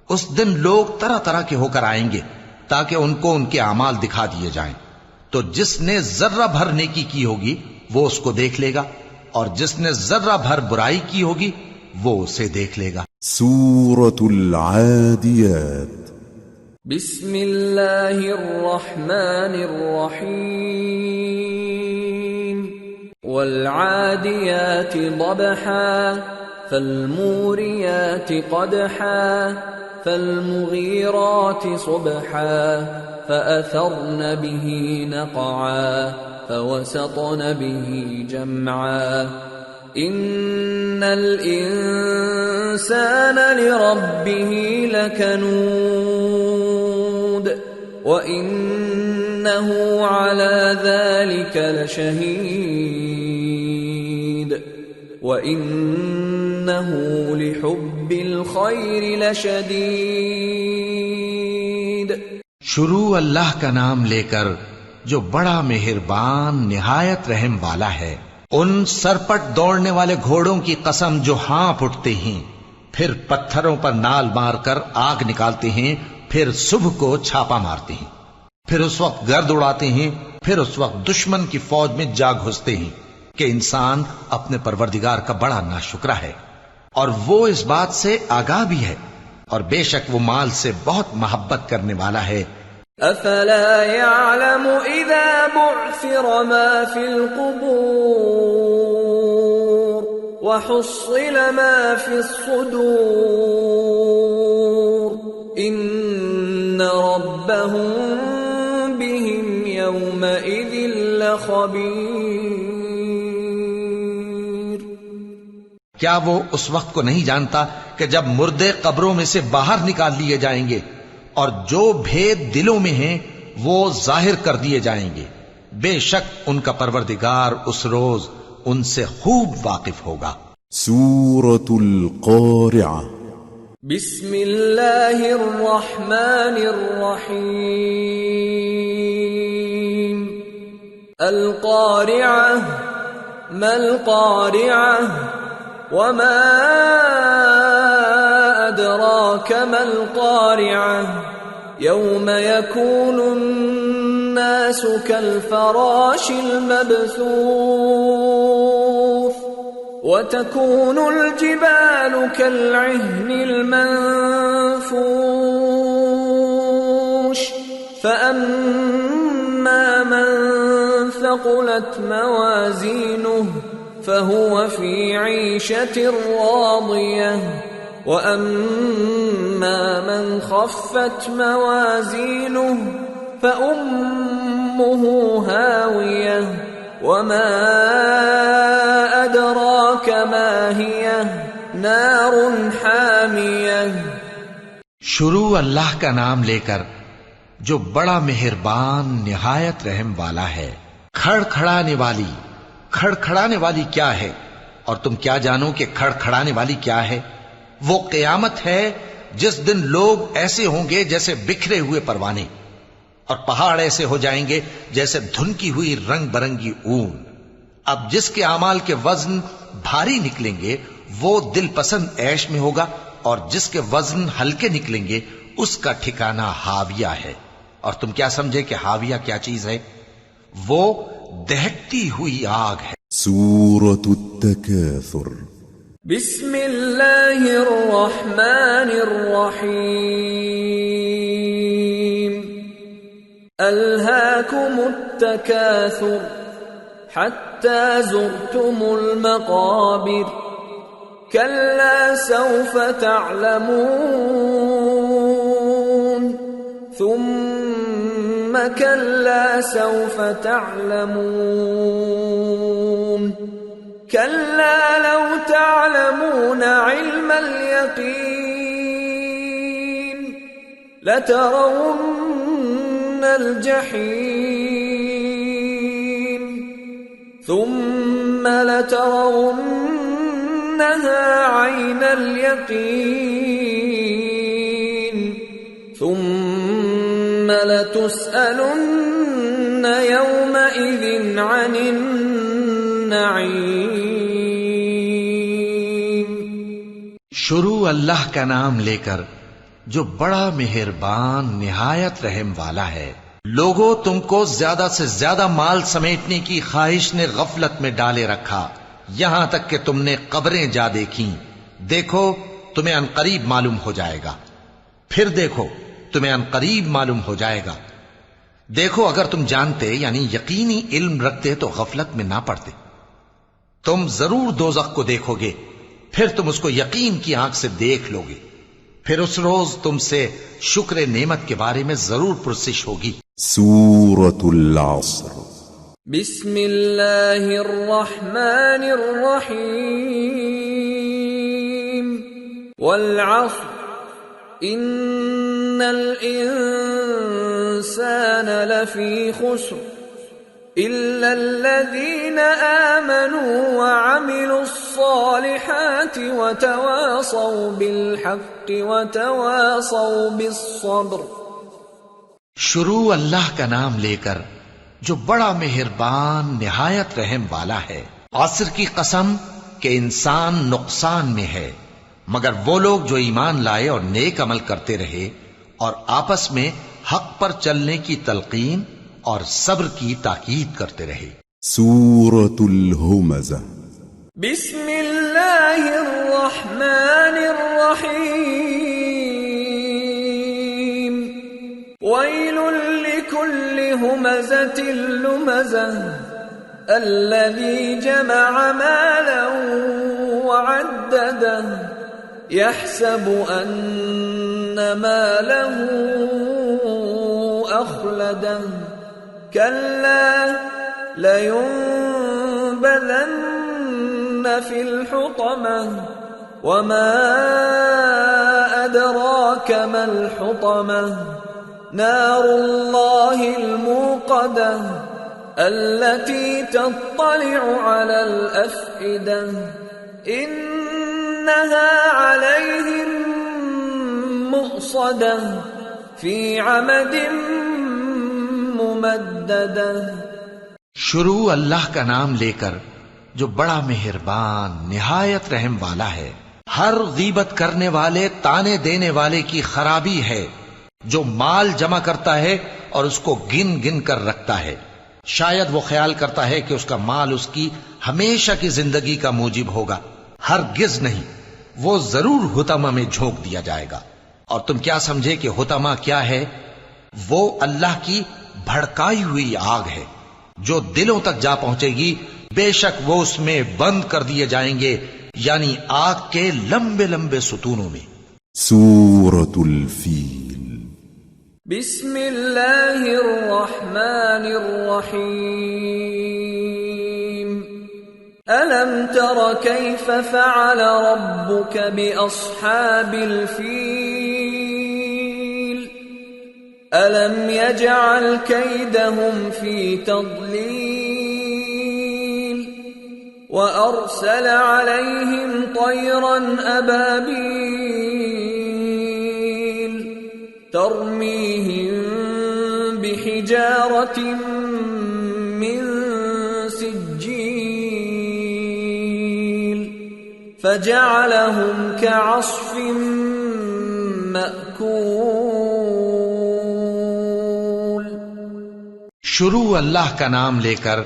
اس دن لوگ طرح طرح کے ہو کر آئیں گے تاکہ ان کو ان کے اعمال دکھا دیے جائیں، تو جس نے ذرہ بھر نیکی کی ہوگی وہ اس کو دیکھ لے گا، اور جس نے ذرہ بھر برائی کی ہوگی وہ اسے دیکھ لے گا۔ سورة العاديات بسم اللہ الرحمن الرحیم والعادیات ضبحا فالموریات قدحا فالمغیرات صبحا فأثرن به نقعا فوسطن به جمعا ان الانسان لربه لکنود وانه على ذلك لشهيد وانه لحب الخير لشديد۔ شروع اللہ کا نام لے کر جو بڑا مہربان نہایت رحم والا ہے۔ ان سرپٹ دوڑنے والے گھوڑوں کی قسم جو ہانپ اٹھتے ہیں، پھر پتھروں پر نال مار کر آگ نکالتے ہیں، پھر صبح کو چھاپا مارتے ہیں، پھر اس وقت گرد اڑاتے ہیں، پھر اس وقت دشمن کی فوج میں جا گھستے ہیں کہ انسان اپنے پروردگار کا بڑا ناشکرا ہے، اور وہ اس بات سے آگاہ بھی ہے، اور بے شک وہ مال سے بہت محبت کرنے والا ہے۔ افلا يعلم اذا بعثر ما في القبور وحصل ما في الصدور ان ربهم بهم يومئذ لخبير۔ کیا وہ اس وقت کو نہیں جانتا کہ جب مردے قبروں میں سے باہر نکال لیے جائیں گے اور جو بھید دلوں میں ہیں وہ ظاہر کر دیے جائیں گے، بے شک ان کا پروردگار اس روز ان سے خوب واقف ہوگا۔ سورة القارعة بسم اللہ الرحمن الرحیم القارعة ما القارعة وما أدراك ما القارعة يوم يكون الناس كالفراش المبثوث وتكون الجبال كالعهن المنفوش فأما من ثقلت موازينه فهو في عيشة راضية وأما من خفت موازينه فأمه هاوية وما أدراك ما هي نار حامية۔ شروع اللہ کا نام لے کر جو بڑا مہربان نہایت رحم والا ہے۔ کھڑکھڑانے والی کیا ہے، اور تم کیا جانو کہ کھڑکھڑانے والی کیا ہے؟ وہ قیامت ہے جس دن لوگ ایسے ہوں گے جیسے بکھرے ہوئے پروانے، اور پہاڑ ایسے ہو جائیں گے جیسے دھنکی ہوئی رنگ برنگی اون۔ اب جس کے اعمال کے وزن بھاری نکلیں گے وہ دل پسند عیش میں ہوگا، اور جس کے وزن ہلکے نکلیں گے اس کا ٹھکانہ ہاویہ ہے۔ اور تم کیا سمجھے کہ ہاویہ کیا چیز ہے؟ وہ دہکتی ہوئی آگ ہے۔ سورة التكاثر بسم اللہ الرحمن الرحیم الہاکم التکاثر حتی زرتم المقابر كلا سوف تعلمون ثم كلا سوف تعلمون كلا لو تعلمون علم اليقين لترون الجحيم ثم لترونها عين اليقين ثم لتسألن يومئذ عن النعيم. شروع اللہ کا نام لے کر جو بڑا مہربان نہایت رحم والا ہے. لوگوں، تم کو زیادہ سے زیادہ مال سمیٹنے کی خواہش نے غفلت میں ڈالے رکھا، یہاں تک کہ تم نے قبریں جا دیکھیں. دیکھو تمہیں عنقریب معلوم ہو جائے گا. پھر دیکھو تمہیں عنقریب معلوم ہو جائے گا. دیکھو اگر تم جانتے یعنی یقینی علم رکھتے تو غفلت میں نہ پڑتے. تم ضرور دوزخ کو دیکھو گے، پھر تم اس کو یقین کی آنکھ سے دیکھ لو گے. پھر اس روز تم سے شکر نعمت کے بارے میں ضرور پرسش ہوگی. سورة العصر. بسم اللہ الرحمن الرحیم. والعصر ان الانسان لفی خسر الا الذین آمنوا وعملوا الصالحات وتواصوا بالحق وتواصوا بالصبر. شروع اللہ کا نام لے کر جو بڑا مہربان نہایت رحم والا ہے. عصر کی قسم کہ انسان نقصان میں ہے مگر وہ لوگ جو ایمان لائے اور نیک عمل کرتے رہے اور آپس میں حق پر چلنے کی تلقین اور صبر کی تاکید کرتے رہے. سورة الهمزة. بسم اللہ الرحمن الرحیم. ویل لکل ہمزة لمزة الذی جمع مالا وعدده يحسب أن ماله أخلده كلا لينبذن في الحطمة وما أدراك ما الحطمة نار الله الموقدة التي تطلع على الأفئدة إنها عليهم مؤصدة في عمد ممددة. شروع اللہ کا نام لے کر جو بڑا مہربان نہایت رحم والا ہے. ہر غیبت کرنے والے تانے دینے والے کی خرابی ہے جو مال جمع کرتا ہے اور اس کو گن گن کر رکھتا ہے. شاید وہ خیال کرتا ہے کہ اس کا مال اس کی ہمیشہ کی زندگی کا موجب ہوگا. ہرگز نہیں، وہ ضرور حطمہ میں جھونک دیا جائے گا. اور تم کیا سمجھے کہ حطمہ کیا ہے؟ وہ اللہ کی بھڑکائی ہوئی آگ ہے جو دلوں تک جا پہنچے گی. بے شک وہ اس میں بند کر دیے جائیں گے، یعنی آگ کے لمبے لمبے ستونوں میں. سورة الفیل. بسم اللہ الرحمن الرحیم. ألم تر كيف فعل ربك بأصحاب الفيل ألم يجعل كيدهم في تضليل وأرسل عليهم طيرا أبابيل ترميهم بحجارة من سجيل فجعلهم كعصف مأكول. شروع اللہ کا نام لے کر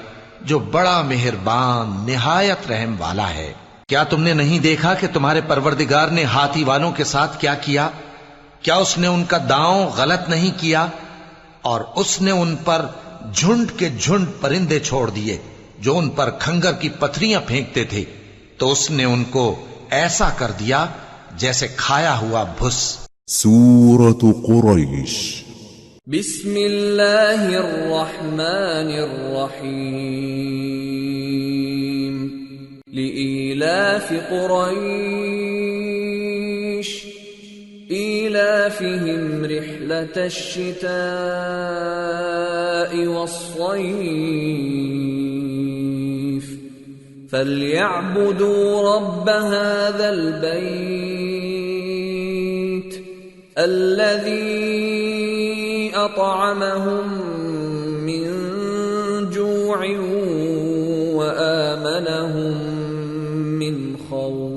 جو بڑا مہربان نہایت رحم والا ہے. کیا تم نے نہیں دیکھا کہ تمہارے پروردگار نے ہاتھی والوں کے ساتھ کیا کیا؟ کیا اس نے ان کا داؤں غلط نہیں کیا؟ اور اس نے ان پر جھنڈ کے جھنڈ پرندے چھوڑ دیے جو ان پر کھنگر کی پتھریاں پھینکتے تھے، تو اس نے ان کو ایسا کر دیا جیسے کھایا ہوا بھس۔ سورة قريش بسم اللہ الرحمن الرحیم لإیلاف قریش إيلافهم رحلة الشتاء والصيف فليعبدوا رب هذا البيت الذي أطعمهم من جوع وآمنهم من خوف۔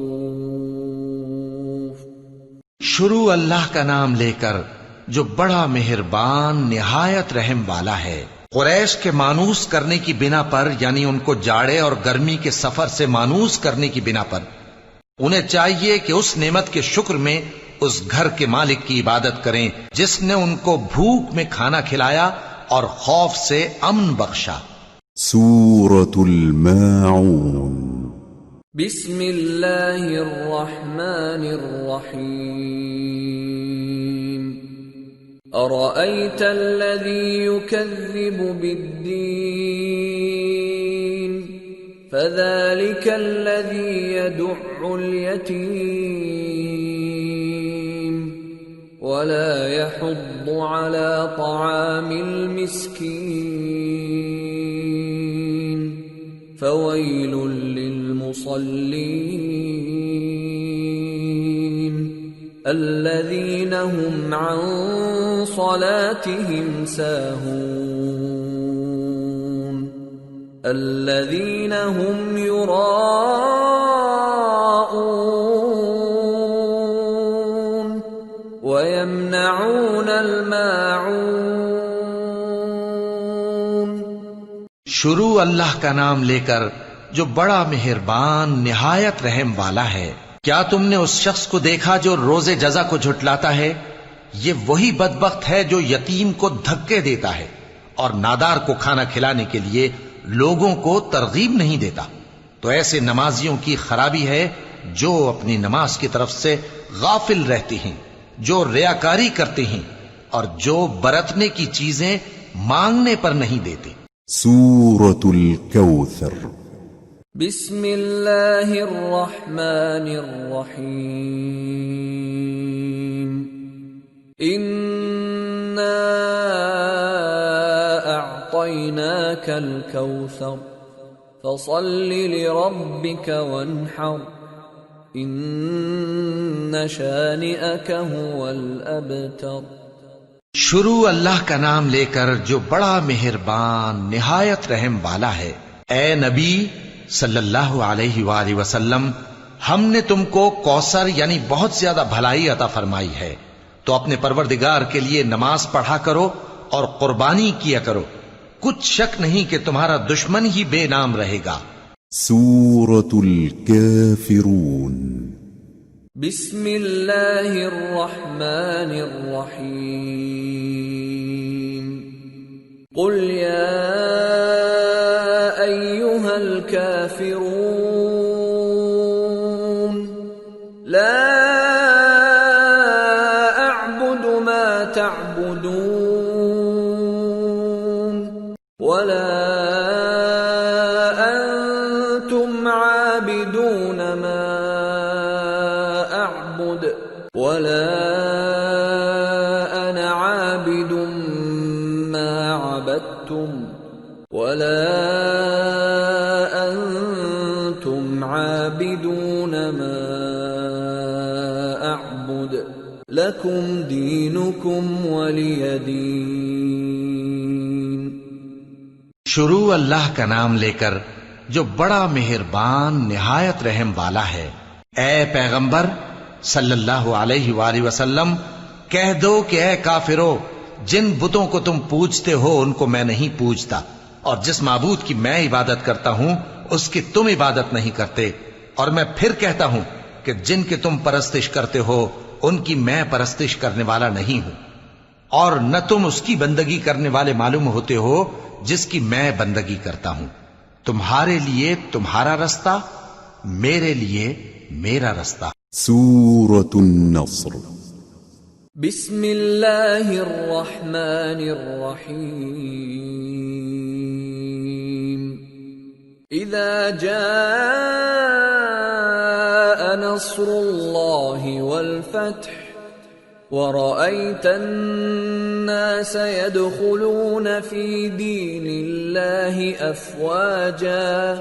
شروع اللہ کا نام لے کر جو بڑا مہربان نہایت رحم والا ہے۔ قریش کے مانوس کرنے کی بنا پر، یعنی ان کو جاڑے اور گرمی کے سفر سے مانوس کرنے کی بنا پر، انہیں چاہیے کہ اس نعمت کے شکر میں اس گھر کے مالک کی عبادت کریں جس نے ان کو بھوک میں کھانا کھلایا اور خوف سے امن بخشا۔ سورة الماعون بسم اللہ الرحمن الرحیم ارأیت الذی یکذب بالدین فذلک الذی یدع الیتیم ولا يحض على طعام المسكين فويل للمصلين الذين هم عن صلاتهم ساهون الذين هم يراءون ويمنعون الماعون۔ شروع اللہ کا نام لے کر جو بڑا مہربان نہایت رحم والا ہے۔ کیا تم نے اس شخص کو دیکھا جو روز جزا کو جھٹلاتا ہے؟ یہ وہی بدبخت ہے جو یتیم کو دھکے دیتا ہے اور نادار کو کھانا کھلانے کے لیے لوگوں کو ترغیب نہیں دیتا۔ تو ایسے نمازیوں کی خرابی ہے جو اپنی نماز کی طرف سے غافل رہتے ہیں، جو ریاکاری کرتے ہیں اور جو برتنے کی چیزیں مانگنے پر نہیں دیتے۔ سورة الكوثر بسم اللہ الرحمن الرحیم انا اعطیناک الکوثر فصل لربک وانحر ان شانئک هو الابتر۔ شروع اللہ کا نام لے کر جو بڑا مہربان نہایت رحم والا ہے۔ اے نبی صلی اللہ علیہ وآلہ وسلم، ہم نے تم کو کوثر یعنی بہت زیادہ بھلائی عطا فرمائی ہے، تو اپنے پروردگار کے لیے نماز پڑھا کرو اور قربانی کیا کرو، کچھ شک نہیں کہ تمہارا دشمن ہی بے نام رہے گا۔ سورة الكافرون بسم اللہ الرحمن الرحیم قل یا ایہا الکافرون لا اعبد ما تعبدون ولا انتم عابدون ما اعبد ولا انا عابد ما عبدتم ولا انتم عابدون ما اعبد لکم دینکم ولی دین۔ شروع اللہ کا نام لے کر جو بڑا مہربان نہایت رحم والا ہے۔ اے پیغمبر صلی اللہ علیہ وآلہ وسلم، کہہ دو کہ اے کافرو، جن بتوں کو تم پوجتے ہو ان کو میں نہیں پوجتا، اور جس معبود کی میں عبادت کرتا ہوں اس کی تم عبادت نہیں کرتے، اور میں پھر کہتا ہوں کہ جن کی تم پرستش کرتے ہو ان کی میں پرستش کرنے والا نہیں ہوں، اور نہ تم اس کی بندگی کرنے والے معلوم ہوتے ہو جس کی میں بندگی کرتا ہوں۔ تمہارے لیے تمہارا رستہ، میرے لیے میرا رستہ۔ سورة النصر بسم اللہ الرحمن الرحیم اذا جاء نصر اللہ والفتح ورأيت الناس يدخلون في دين الله أفواجا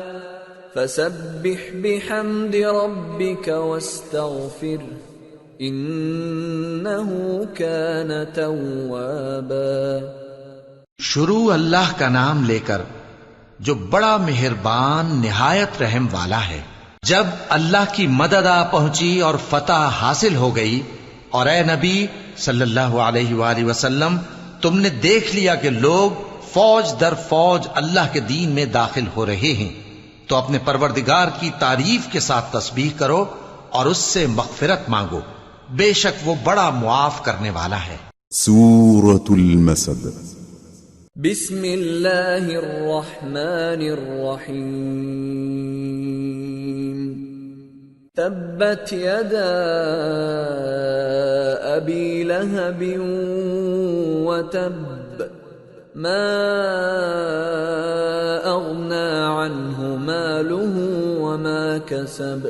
فسبح بحمد ربك واستغفره إنه كان توابا۔ شروع اللہ کا نام لے کر جو بڑا مہربان نہایت رحم والا ہے۔ جب اللہ کی مدد آ پہنچی اور فتح حاصل ہو گئی، اور اے نبی صلی اللہ علیہ وآلہ وسلم تم نے دیکھ لیا کہ لوگ فوج در فوج اللہ کے دین میں داخل ہو رہے ہیں، تو اپنے پروردگار کی تعریف کے ساتھ تسبیح کرو اور اس سے مغفرت مانگو، بے شک وہ بڑا معاف کرنے والا ہے۔ سورة المسد بسم اللہ الرحمن الرحیم تبت یدا ابی لہب وتب ما اغنى عنه ماله وما كسب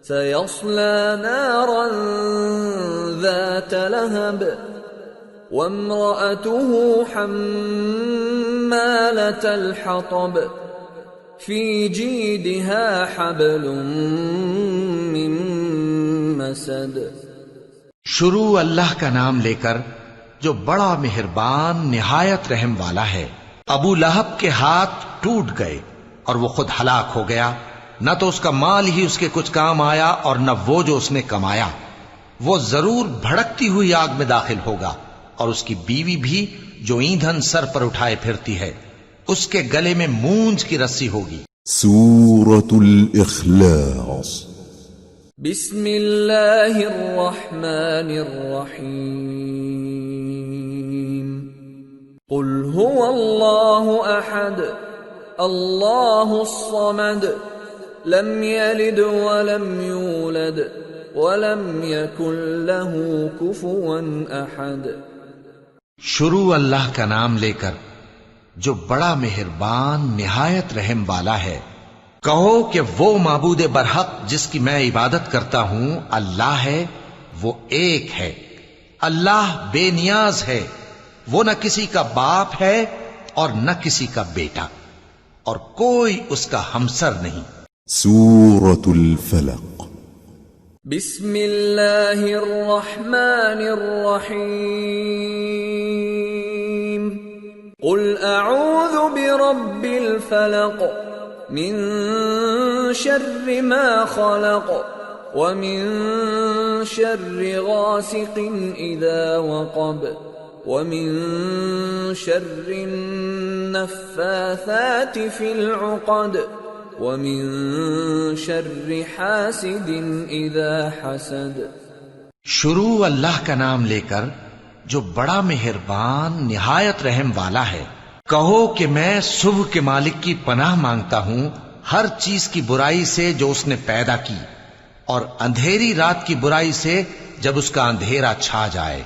سيصلى نارا ذات لهب وامرأته حمالة الحطب في جيدها حبل من مسد۔ شروع اللہ کا نام لے کر جو بڑا مہربان نہایت رحم والا ہے۔ ابو لہب کے ہاتھ ٹوٹ گئے اور وہ خود ہلاک ہو گیا، نہ تو اس کا مال ہی اس کے کچھ کام آیا اور نہ وہ جو اس نے کمایا۔ وہ ضرور بھڑکتی ہوئی آگ میں داخل ہوگا، اور اس کی بیوی بھی جو ایندھن سر پر اٹھائے پھرتی ہے، اس کے گلے میں مونج کی رسی ہوگی۔ سورة الإخلاص بسم اللہ الرحمن الرحیم قل هو اللہ احد اللہ الصمد لم یلد ولم یولد ولم یکن له کفوا احد۔ شروع اللہ کا نام لے کر جو بڑا مہربان نہایت رحم والا ہے۔ کہو کہ وہ معبود برحق جس کی میں عبادت کرتا ہوں اللہ ہے، وہ ایک ہے، اللہ بے نیاز ہے، وہ نہ کسی کا باپ ہے اور نہ کسی کا بیٹا، اور کوئی اس کا ہمسر نہیں۔ سورة الفلق بسم اللہ الرحمن الرحیم قل اعوذ برب الفلق من شر ما خلق ومن شر غاسق اذا وقب ومن شر النفاثات في العقد ومن شر حاسد اذا حسد۔ شروع اللہ کا نام لے کر جو بڑا مہربان نہایت رحم والا ہے۔ کہو کہ میں صبح کے مالک کی پناہ مانگتا ہوں ہر چیز کی برائی سے جو اس نے پیدا کی، اور اندھیری رات کی برائی سے جب اس کا اندھیرا چھا جائے،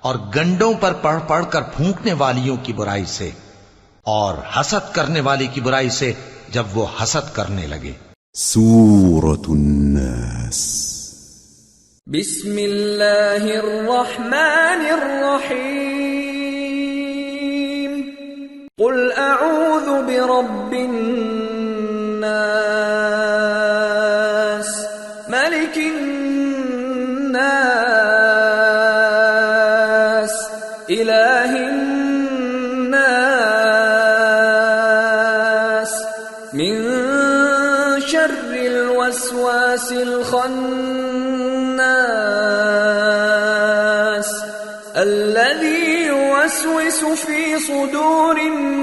اور گنڈوں پر پڑھ پڑھ کر پھونکنے والیوں کی برائی سے، اور حسد کرنے والی کی برائی سے جب وہ حسد کرنے لگے۔ سورة الناس بسم اللہ الرحمن الرحیم قل اعوذ برب الناس ملک الناس الہ الناس من شر الوسواس الخناس الذي يوسوس في صدور الناس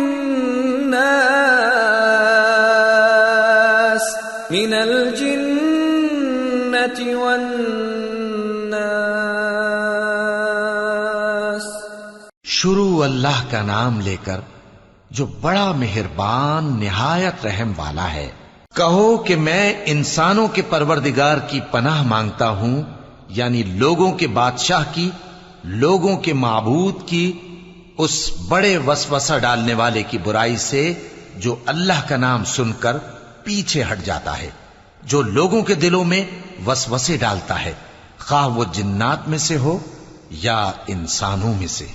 من الجنة والناس۔ شروع اللہ کا نام لے کر جو بڑا مہربان نہایت رحم والا ہے۔ کہو کہ میں انسانوں کے پروردگار کی پناہ مانگتا ہوں، یعنی لوگوں کے بادشاہ کی، لوگوں کے معبود کی، اس بڑے وسوسہ ڈالنے والے کی برائی سے جو اللہ کا نام سن کر پیچھے ہٹ جاتا ہے، جو لوگوں کے دلوں میں وسوسے ڈالتا ہے، خواہ وہ جنات میں سے ہو یا انسانوں میں سے۔